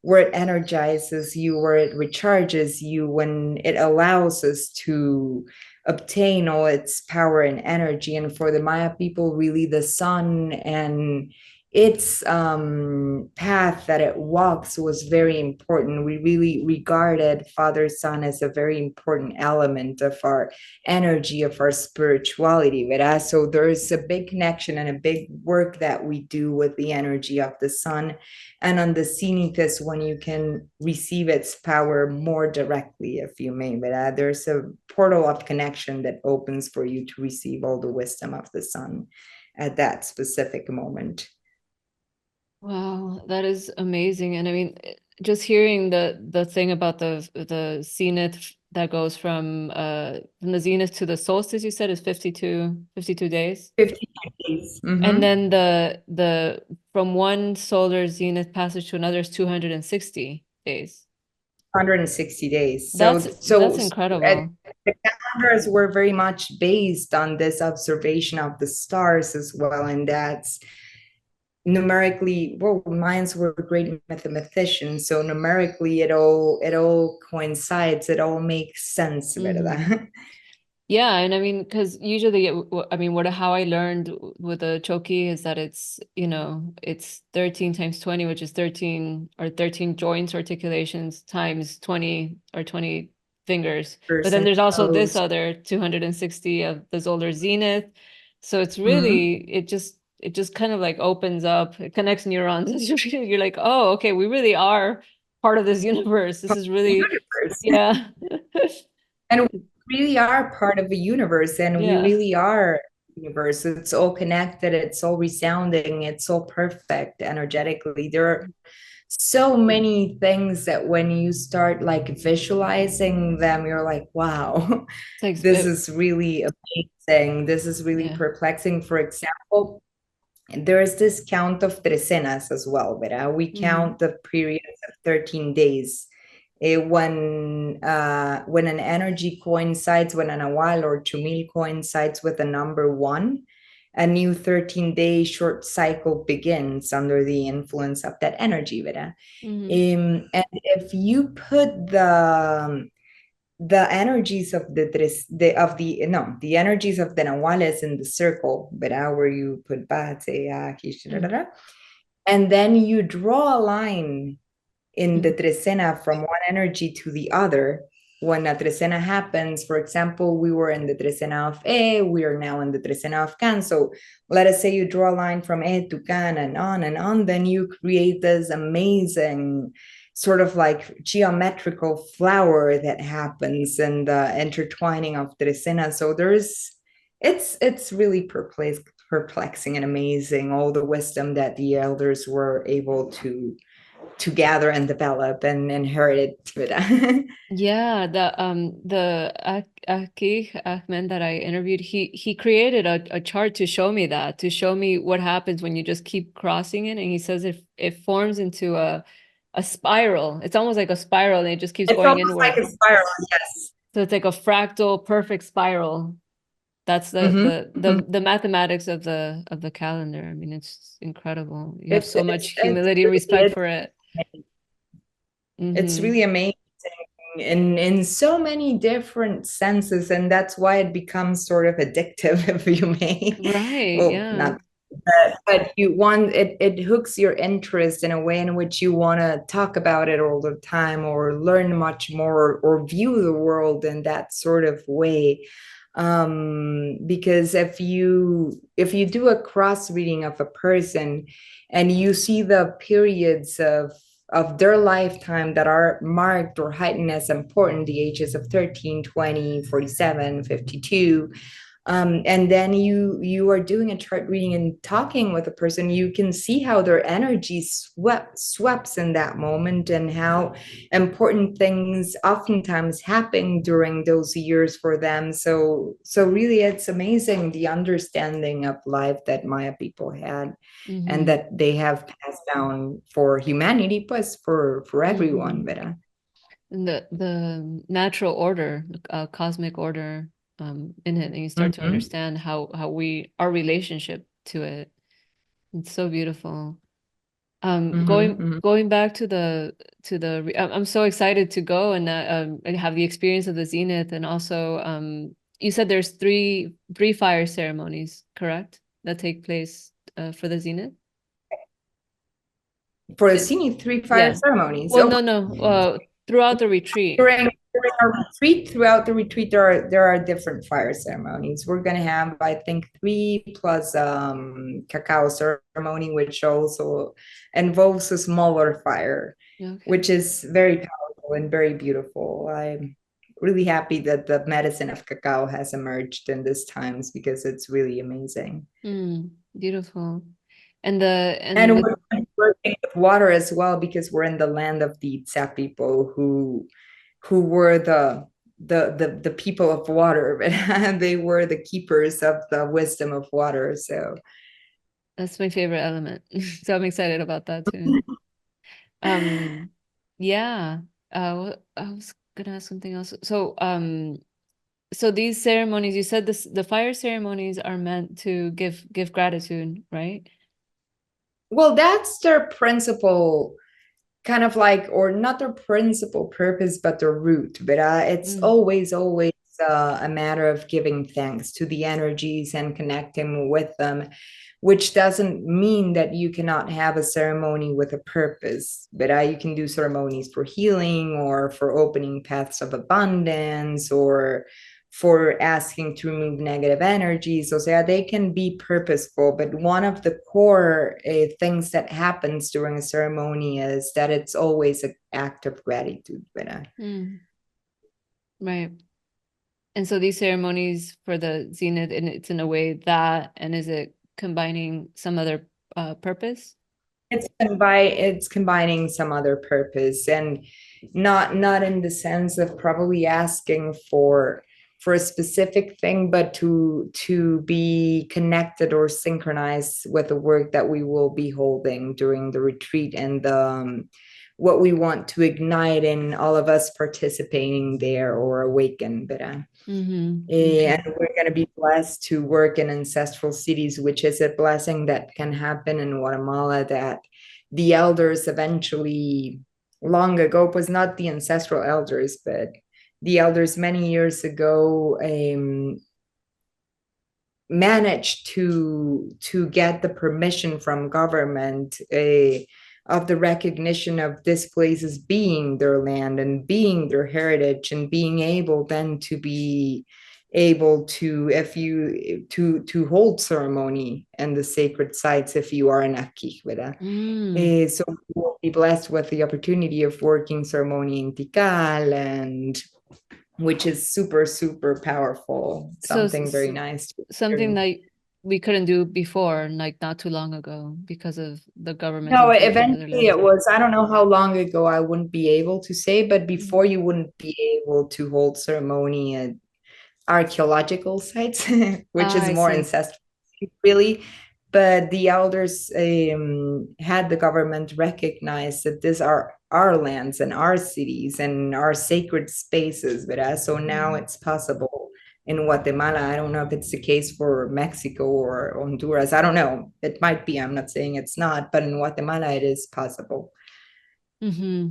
S1: where it energizes you, where it recharges you, when it allows us to obtain all its power and energy. And for the Maya people, really the sun and its path that it walks was very important. We really regarded Father Sun as a very important element of our energy, of our spirituality. So there's a big connection and a big work that we do with the energy of the sun. And on the zenith is when you can receive its power more directly, if you may. But there's a portal of connection that opens for you to receive all the wisdom of the sun at that specific moment.
S2: Wow, that is amazing. And I mean, just hearing the thing about the zenith that goes from the zenith to the solstice, you said is 52 days.
S1: 52 days.
S2: And then the from one solar zenith passage to another is 260 days.
S1: 160 days.
S2: That's
S1: So uh,
S2: incredible.
S1: the calendars were very much based on this observation of the stars as well, and that's numerically, well, Mayans were great mathematicians, so numerically it all coincides, it all makes sense,
S2: Hmm.
S1: ¿verdad?
S2: Yeah, and I mean, because usually, I mean, how I learned with the choki is that it's 13 times 20, which is 13 joints, articulations times 20 or 20 fingers. But then
S1: Person
S2: there's also this
S1: knows.
S2: other 260 of the solar zenith. So it's
S1: Mhm.
S2: really, it just kind of like opens up, it connects neurons. You're like, oh, okay, we really are part of this universe. This is really,
S1: Universe.
S2: yeah.
S1: And we really are part of a universe, and we
S2: Yeah.
S1: really are universe. It's all connected, it's all resounding, it's all perfect energetically. There are so many things that when you start like visualizing them, you're like, wow,
S2: It's like,
S1: this is really amazing. This is really
S2: yeah.
S1: perplexing. For example, there is this count of trecenas as well, but we
S2: Mhm.
S1: count the periods of 13 days. When an energy coincides, when an awal or chumil coincides with the number one, a new 13-day short cycle begins under the influence of that energy, ¿verdad?
S2: Mhm.
S1: And if you put the energies of the energies of the Nahuales in the circle, ¿verdad? Where you put bate,
S2: Mhm.
S1: and then you draw a line in the
S2: Mhm.
S1: trecena from one energy to the other. When a trecena happens, for example, we were in the trecena of E, we are now in the trecena of Can. So let us say you draw a line from E to Can and on, then you create this amazing sort of like geometrical flower that happens in the intertwining of trecena. So it's really perplexing and amazing, all the wisdom that the elders were able to gather and develop and inherit it.
S2: Yeah, the Ajq'ij Ahmed that I interviewed, he created a chart to show me that, to show me what happens when you just keep crossing it. And he says it forms into a spiral. It's almost like a spiral and it just keeps
S1: It's
S2: going
S1: almost like
S2: inward.
S1: a spiral, yes.
S2: So it's like a fractal perfect spiral. That's the
S1: Mm-hmm.
S2: the
S1: Mm-hmm.
S2: the the mathematics of the calendar. I mean, it's incredible. You have
S1: It's
S2: so much
S1: it's it's
S2: humility and
S1: really
S2: respect for it.
S1: it's
S2: Hmm.
S1: really amazing in so many different senses, and that's why it becomes sort of addictive, if you may.
S2: Right,
S1: Well,
S2: yeah.
S1: not but you want it hooks your interest in a way in which you want to talk about it all the time or learn much more or view the world in that sort of way, because if you do a cross reading of a person and you see the periods of their lifetime that are marked or heightened as important, the ages of 13, 20, 47, 52, and then you are doing a chart reading and talking with a person, you can see how their energy sweeps in that moment and how important things oftentimes happen during those years for them. So really it's amazing the understanding of life that Maya people had and
S2: Hmm.
S1: that they have passed down for humanity, plus for everyone,
S2: Hmm.
S1: Vera.
S2: And the natural order, cosmic order, in it, and you start to
S1: Mm-hmm.
S2: understand how our relationship to it. It's so beautiful.
S1: Mm-hmm.
S2: Going
S1: Mm-hmm.
S2: going back I'm so excited to go and have the experience of the Zenith, and also you said there's three fire ceremonies, correct? That take place for the Zenith?
S1: For the
S2: It,
S1: scenic three fire
S2: yeah.
S1: ceremonies.
S2: Well,
S1: Oh,
S2: no. Throughout the retreat.
S1: during our retreat, throughout the retreat, there are different fire ceremonies. We're gonna have, I think, three plus cacao ceremony, which also involves a smaller fire,
S2: Okay.
S1: which is very powerful and very beautiful. I'm really happy that the medicine of cacao has emerged in these times because it's really amazing.
S2: Mm, beautiful. And the
S1: And
S2: and the
S1: working with water as well because we're in the land of the Saq people who were the people of water, but they were the keepers of the wisdom of water. So
S2: That's my favorite element. So I'm excited about that too. Um, yeah. I was gonna ask something else. So these ceremonies, you said the fire ceremonies are meant to give gratitude, right?
S1: well, that's their principal kind of like, or not their principal purpose, but their root. But it's
S2: Mm,
S1: always a matter of giving thanks to the energies and connecting with them, which doesn't mean that you cannot have a ceremony with a purpose. But you can do ceremonies for healing or for opening paths of abundance or for asking to remove negative energies. So yeah, they can be purposeful, but one of the core things that happens during a ceremony is that it's always an act of gratitude.
S2: mm, right. And so these ceremonies for the zenith, and it's in a way that, and is it combining some other purpose?
S1: It's combining some other purpose and not in the sense of probably asking for a specific thing, but to be connected or synchronized with the work that we will be holding during the retreat and what we want to ignite in all of us participating there or awaken. And
S2: Okay.
S1: we're going to be blessed to work in ancestral cities, which is a blessing that can happen in Guatemala, that the elders eventually, long ago, was not the ancestral elders, but the elders many years ago managed to get the permission from government of the recognition of this place as being their land and being their heritage and being able then to be able to if you to hold ceremony and the sacred sites if you are an Ajq'ij, ¿verdad?
S2: Mm.
S1: So we'll be blessed with the opportunity of working ceremony in Tikal and which is super super powerful,
S2: So
S1: something very nice to
S2: something
S1: experience.
S2: that we couldn't do before, like not too long ago, because of the government's
S1: No,
S2: intrusion of their
S1: eventually it
S2: lands.
S1: was, I don't know how long ago, I wouldn't be able to say, but
S2: Mm.
S1: before you wouldn't be able to hold ceremony at archaeological sites, which
S2: Ah,
S1: is
S2: I
S1: more
S2: see.
S1: ancestral, really. But the elders had the government recognize that these are our lands and our cities and our sacred spaces. But so now
S2: Mm.
S1: it's possible in Guatemala. I don't know if it's the case for Mexico or Honduras. I don't know. It might be. I'm not saying it's not, but in Guatemala, it is possible.
S2: Mm-hmm.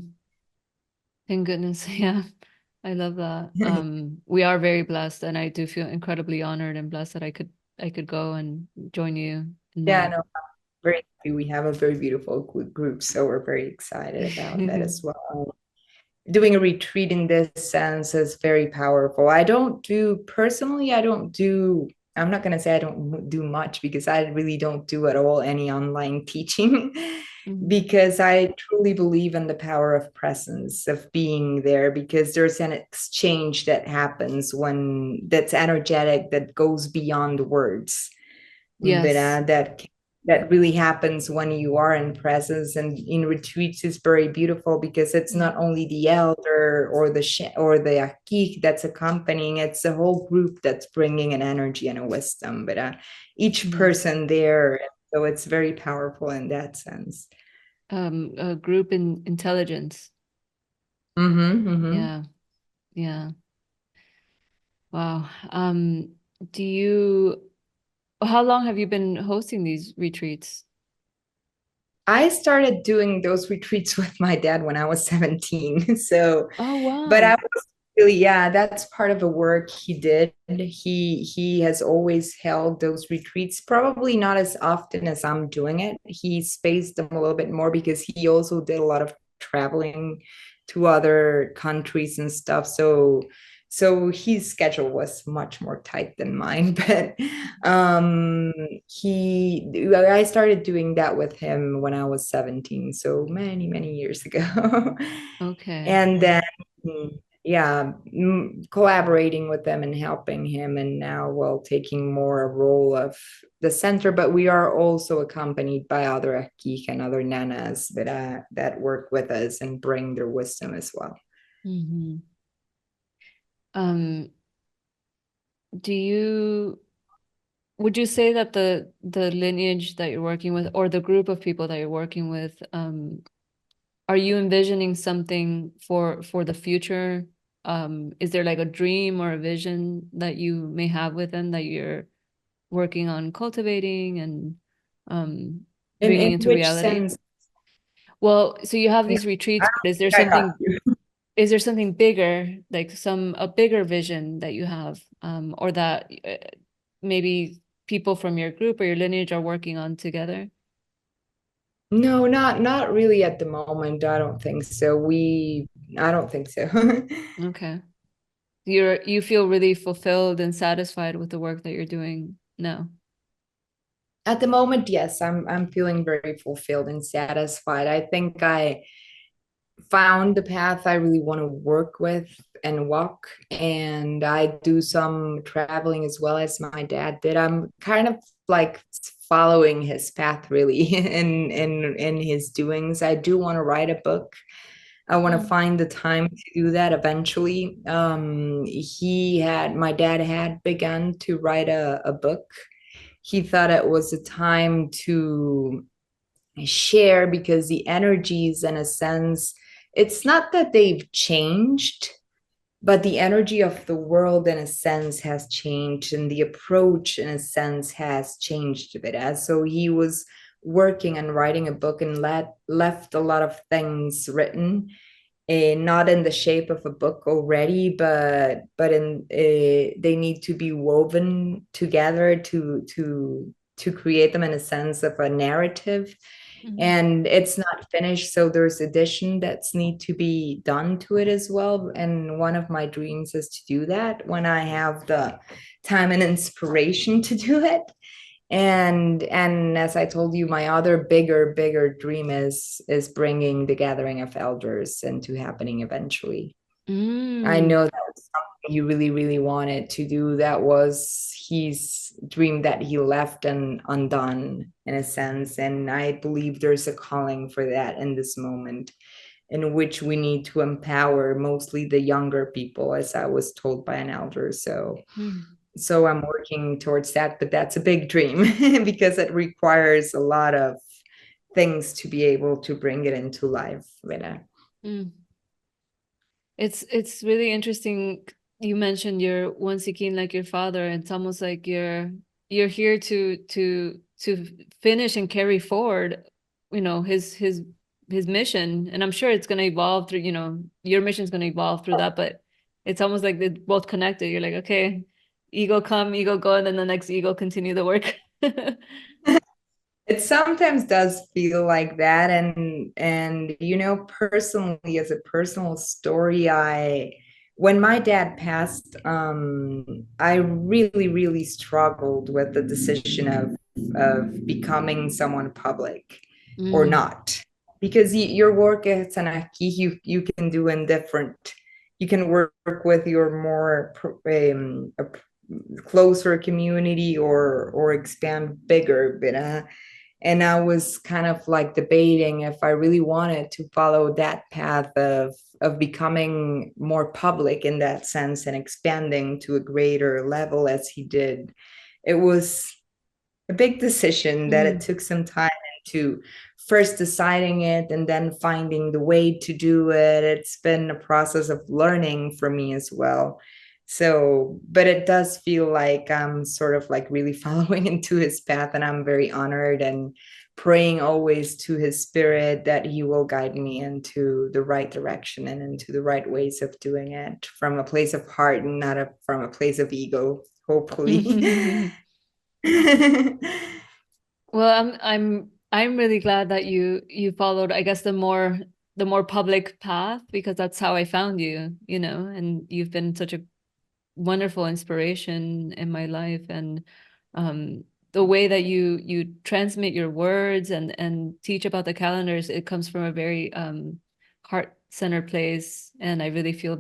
S2: Thank goodness. Yeah. I love that. We are very blessed, and I do feel incredibly honored and blessed that I could go and join you in
S1: Yeah,
S2: that.
S1: no, very happy. We have a very beautiful group, so we're very excited about that as well. Doing a retreat in this sense is very powerful. I don't do, I'm not going to say I don't do much because I really don't do at all any online teaching
S2: Mhm.
S1: because I truly believe in the power of presence, of being there, because there's an exchange that happens when that's energetic, that goes beyond words, but
S2: Yes.
S1: that really happens when you are in presence and in retreats is very beautiful because it's not
S2: Mm.
S1: only the elder or or the Ajq'ij that's accompanying, it's the whole group that's bringing an energy and a wisdom, but each
S2: Mhm.
S1: person there, so it's very powerful in that sense.
S2: A group in intelligence.
S1: Mm-hmm, mm-hmm.
S2: Yeah. Yeah. Wow. Do you, how long have you been hosting these retreats?
S1: I started doing those retreats with my dad when I was 17. So,
S2: Oh,
S1: but I
S2: wow.
S1: was really, yeah, that's part of the work he did. He has always held those retreats, probably not as often as I'm doing it. He spaced them a little bit more because he also did a lot of traveling to other countries and stuff. So his schedule was much more tight than mine, but um he I started doing that with him when I was 17, so many years ago.
S2: Okay.
S1: And then yeah, collaborating with them and helping him, and now, well, taking more a role of the center. But we are also accompanied by other Ajq'ij and other nanas that work with us and bring their wisdom as well.
S2: Mhm. Um, do you would you say that the lineage that you're working with, or the group of people that you're working with, are you envisioning something for the future? Is there like a dream or a vision that you may have with them that you're working on cultivating and um,
S1: In
S2: bringing into
S1: which
S2: reality?
S1: sense?
S2: Well, so you have
S1: No,
S2: these
S1: I
S2: retreats, but
S1: don't think I got you.
S2: is there something bigger, like a bigger vision that you have, or that maybe people from your group or your lineage are working on together?
S1: No, not really at the moment. I don't think so. I don't think so.
S2: Okay. You feel really fulfilled and satisfied with the work that you're doing now.
S1: At the moment, yes, I'm feeling very fulfilled and satisfied. I think I found the path I really want to work with and walk. And I do some traveling as well as my dad did. I'm kind of like following his path really in his doings. I do want to write a book. I want to
S2: Mm.
S1: find the time to do that eventually. My dad had begun to write a book. He thought it was a time to share because the energies, in a sense, it's not that they've changed, but the energy of the world, in a sense, has changed, and the approach, in a sense, has changed a bit. As so, he was working and writing a book and left a lot of things written, not in the shape of a book already, but in they need to be woven together to create them in a sense of a narrative.
S2: Mhm.
S1: And it's not finished, so there's addition that's need to be done to it as well. And one of my dreams is to do that when I have the time and inspiration to do it. And as I told you, my other bigger dream is bringing the gathering of elders into happening eventually. I
S2: Mm.
S1: know that was something he really wanted to do. That was his dream that he left and undone, in a sense. And I believe there's a calling for that in this moment, in which we need to empower mostly the younger people, as I was told by an elder.
S2: Mm.
S1: So I'm working towards that, but that's a big dream because it requires a lot of things to be able to bring it into life.
S2: Mm. It's really interesting. You mentioned you're one seeking like your father. It's almost like you're here to finish and carry forward, his mission. And I'm sure it's going to evolve through, your mission is going to evolve through that. But it's almost like they're both connected. You're like, okay, ego come, ego go, and then the next ego continue the work.
S1: It sometimes does feel like that, and personally, as a personal story, I when my dad passed, I really struggled with the decision of becoming someone public or
S2: Mm,
S1: not, because your work as an Ajq'ij, you can do in different. You can work with your more closer community or expand bigger, but and I was kind of like debating if I really wanted to follow that path of becoming more public in that sense and expanding to a greater level as he did. It was a big decision that it
S2: mm,
S1: took some time to first deciding it and then finding the way to do it. It's been a process of learning for me as well. So, but it does feel like I'm sort of like really following into his path, and I'm very honored and praying always to his spirit that he will guide me into the right direction and into the right ways of doing it from a place of heart and not from a place of ego, hopefully.
S2: mm. Well, I'm really glad that you followed, I guess, the more public path, because that's how I found you, and you've been such a wonderful inspiration in my life. And the way that you transmit your words and teach about the calendars, it comes from a very heart-centered place, and I really feel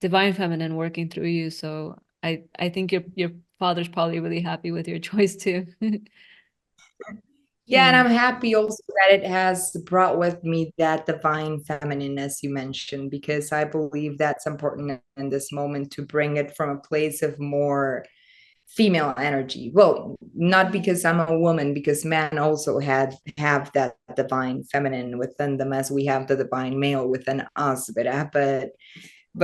S2: divine feminine working through you. So I think your father's probably really happy with your choice too.
S1: Yeah, and I'm happy also that it has brought with me that divine feminine, as you mentioned, because I believe that's important in this moment to bring it from a place of more female energy. Well, not because I'm a woman, because men also have that divine feminine within them, as we have the divine male within us. But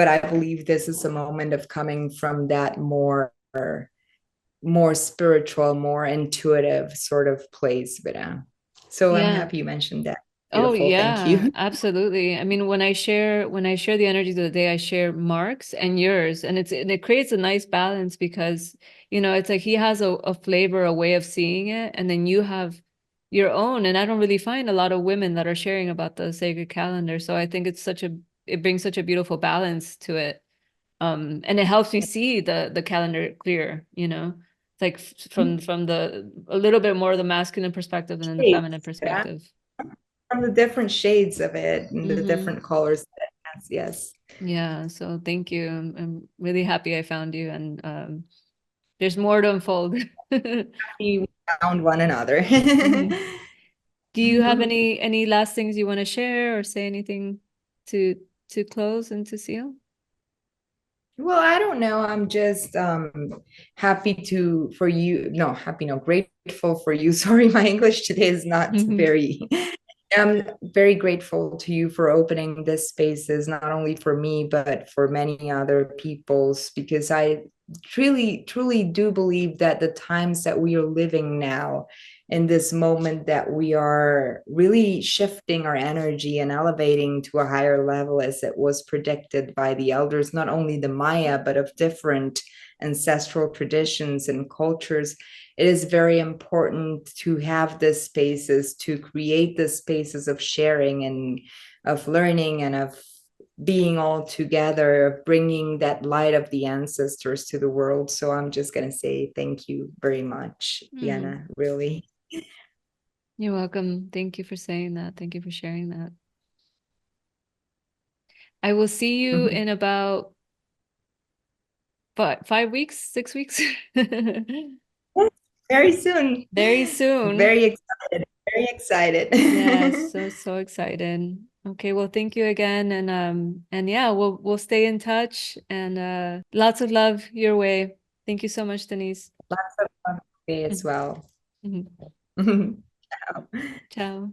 S1: I believe this is a moment of coming from that more spiritual, more intuitive sort of place. So I'm
S2: Yeah.
S1: happy you mentioned that.
S2: Oh
S1: Beautiful. Thank
S2: yeah,
S1: you.
S2: absolutely. I mean, when I share the energies of the day, I share Mark's and yours, and it creates a nice balance because it's like he has a flavor, a way of seeing it, and then you have your own. And I don't really find a lot of women that are sharing about the sacred calendar, so I think it brings such a beautiful balance to it. And it helps me see the calendar clear. It's like from the a little bit more of the masculine perspective and then the feminine
S1: Shades, yeah.
S2: perspective.
S1: From the different shades of it and the
S2: Mm-hmm.
S1: different colors that it has. Yes.
S2: Yeah, so thank you. I'm really happy I found you, and there's more to unfold.
S1: We found one another.
S2: Mhm. Do you have any last things you want to share or say anything to close and to seal?
S1: Well, I don't know. I'm just happy to for you. No, happy, no, grateful for you. Sorry, my English today is not very. I'm very grateful to you for opening this spaces, not only for me, but for many other peoples, because I truly do believe that the times that we are living now, in this moment that we are really shifting our energy and elevating to a higher level, as it was predicted by the elders, not only the Maya, but of different ancestral traditions and cultures. It is very important to have the spaces, to create the spaces of sharing and of learning and of being all together, of bringing that light of the ancestors to the world. So I'm just going to say thank you very much,
S2: Mm.
S1: Diana, really.
S2: You're welcome. Thank you for saying that. Thank you for sharing that. I will see you in about 5 weeks, 6 weeks.
S1: Very soon.
S2: Very soon.
S1: Very excited. Very
S2: Yes,
S1: excited.
S2: so excited. Okay, well, thank you again, and yeah, we'll stay in touch, and lots of love your way. Thank you so much, Denise.
S1: Lots of fun for me as well.
S2: Mhm. Ciao.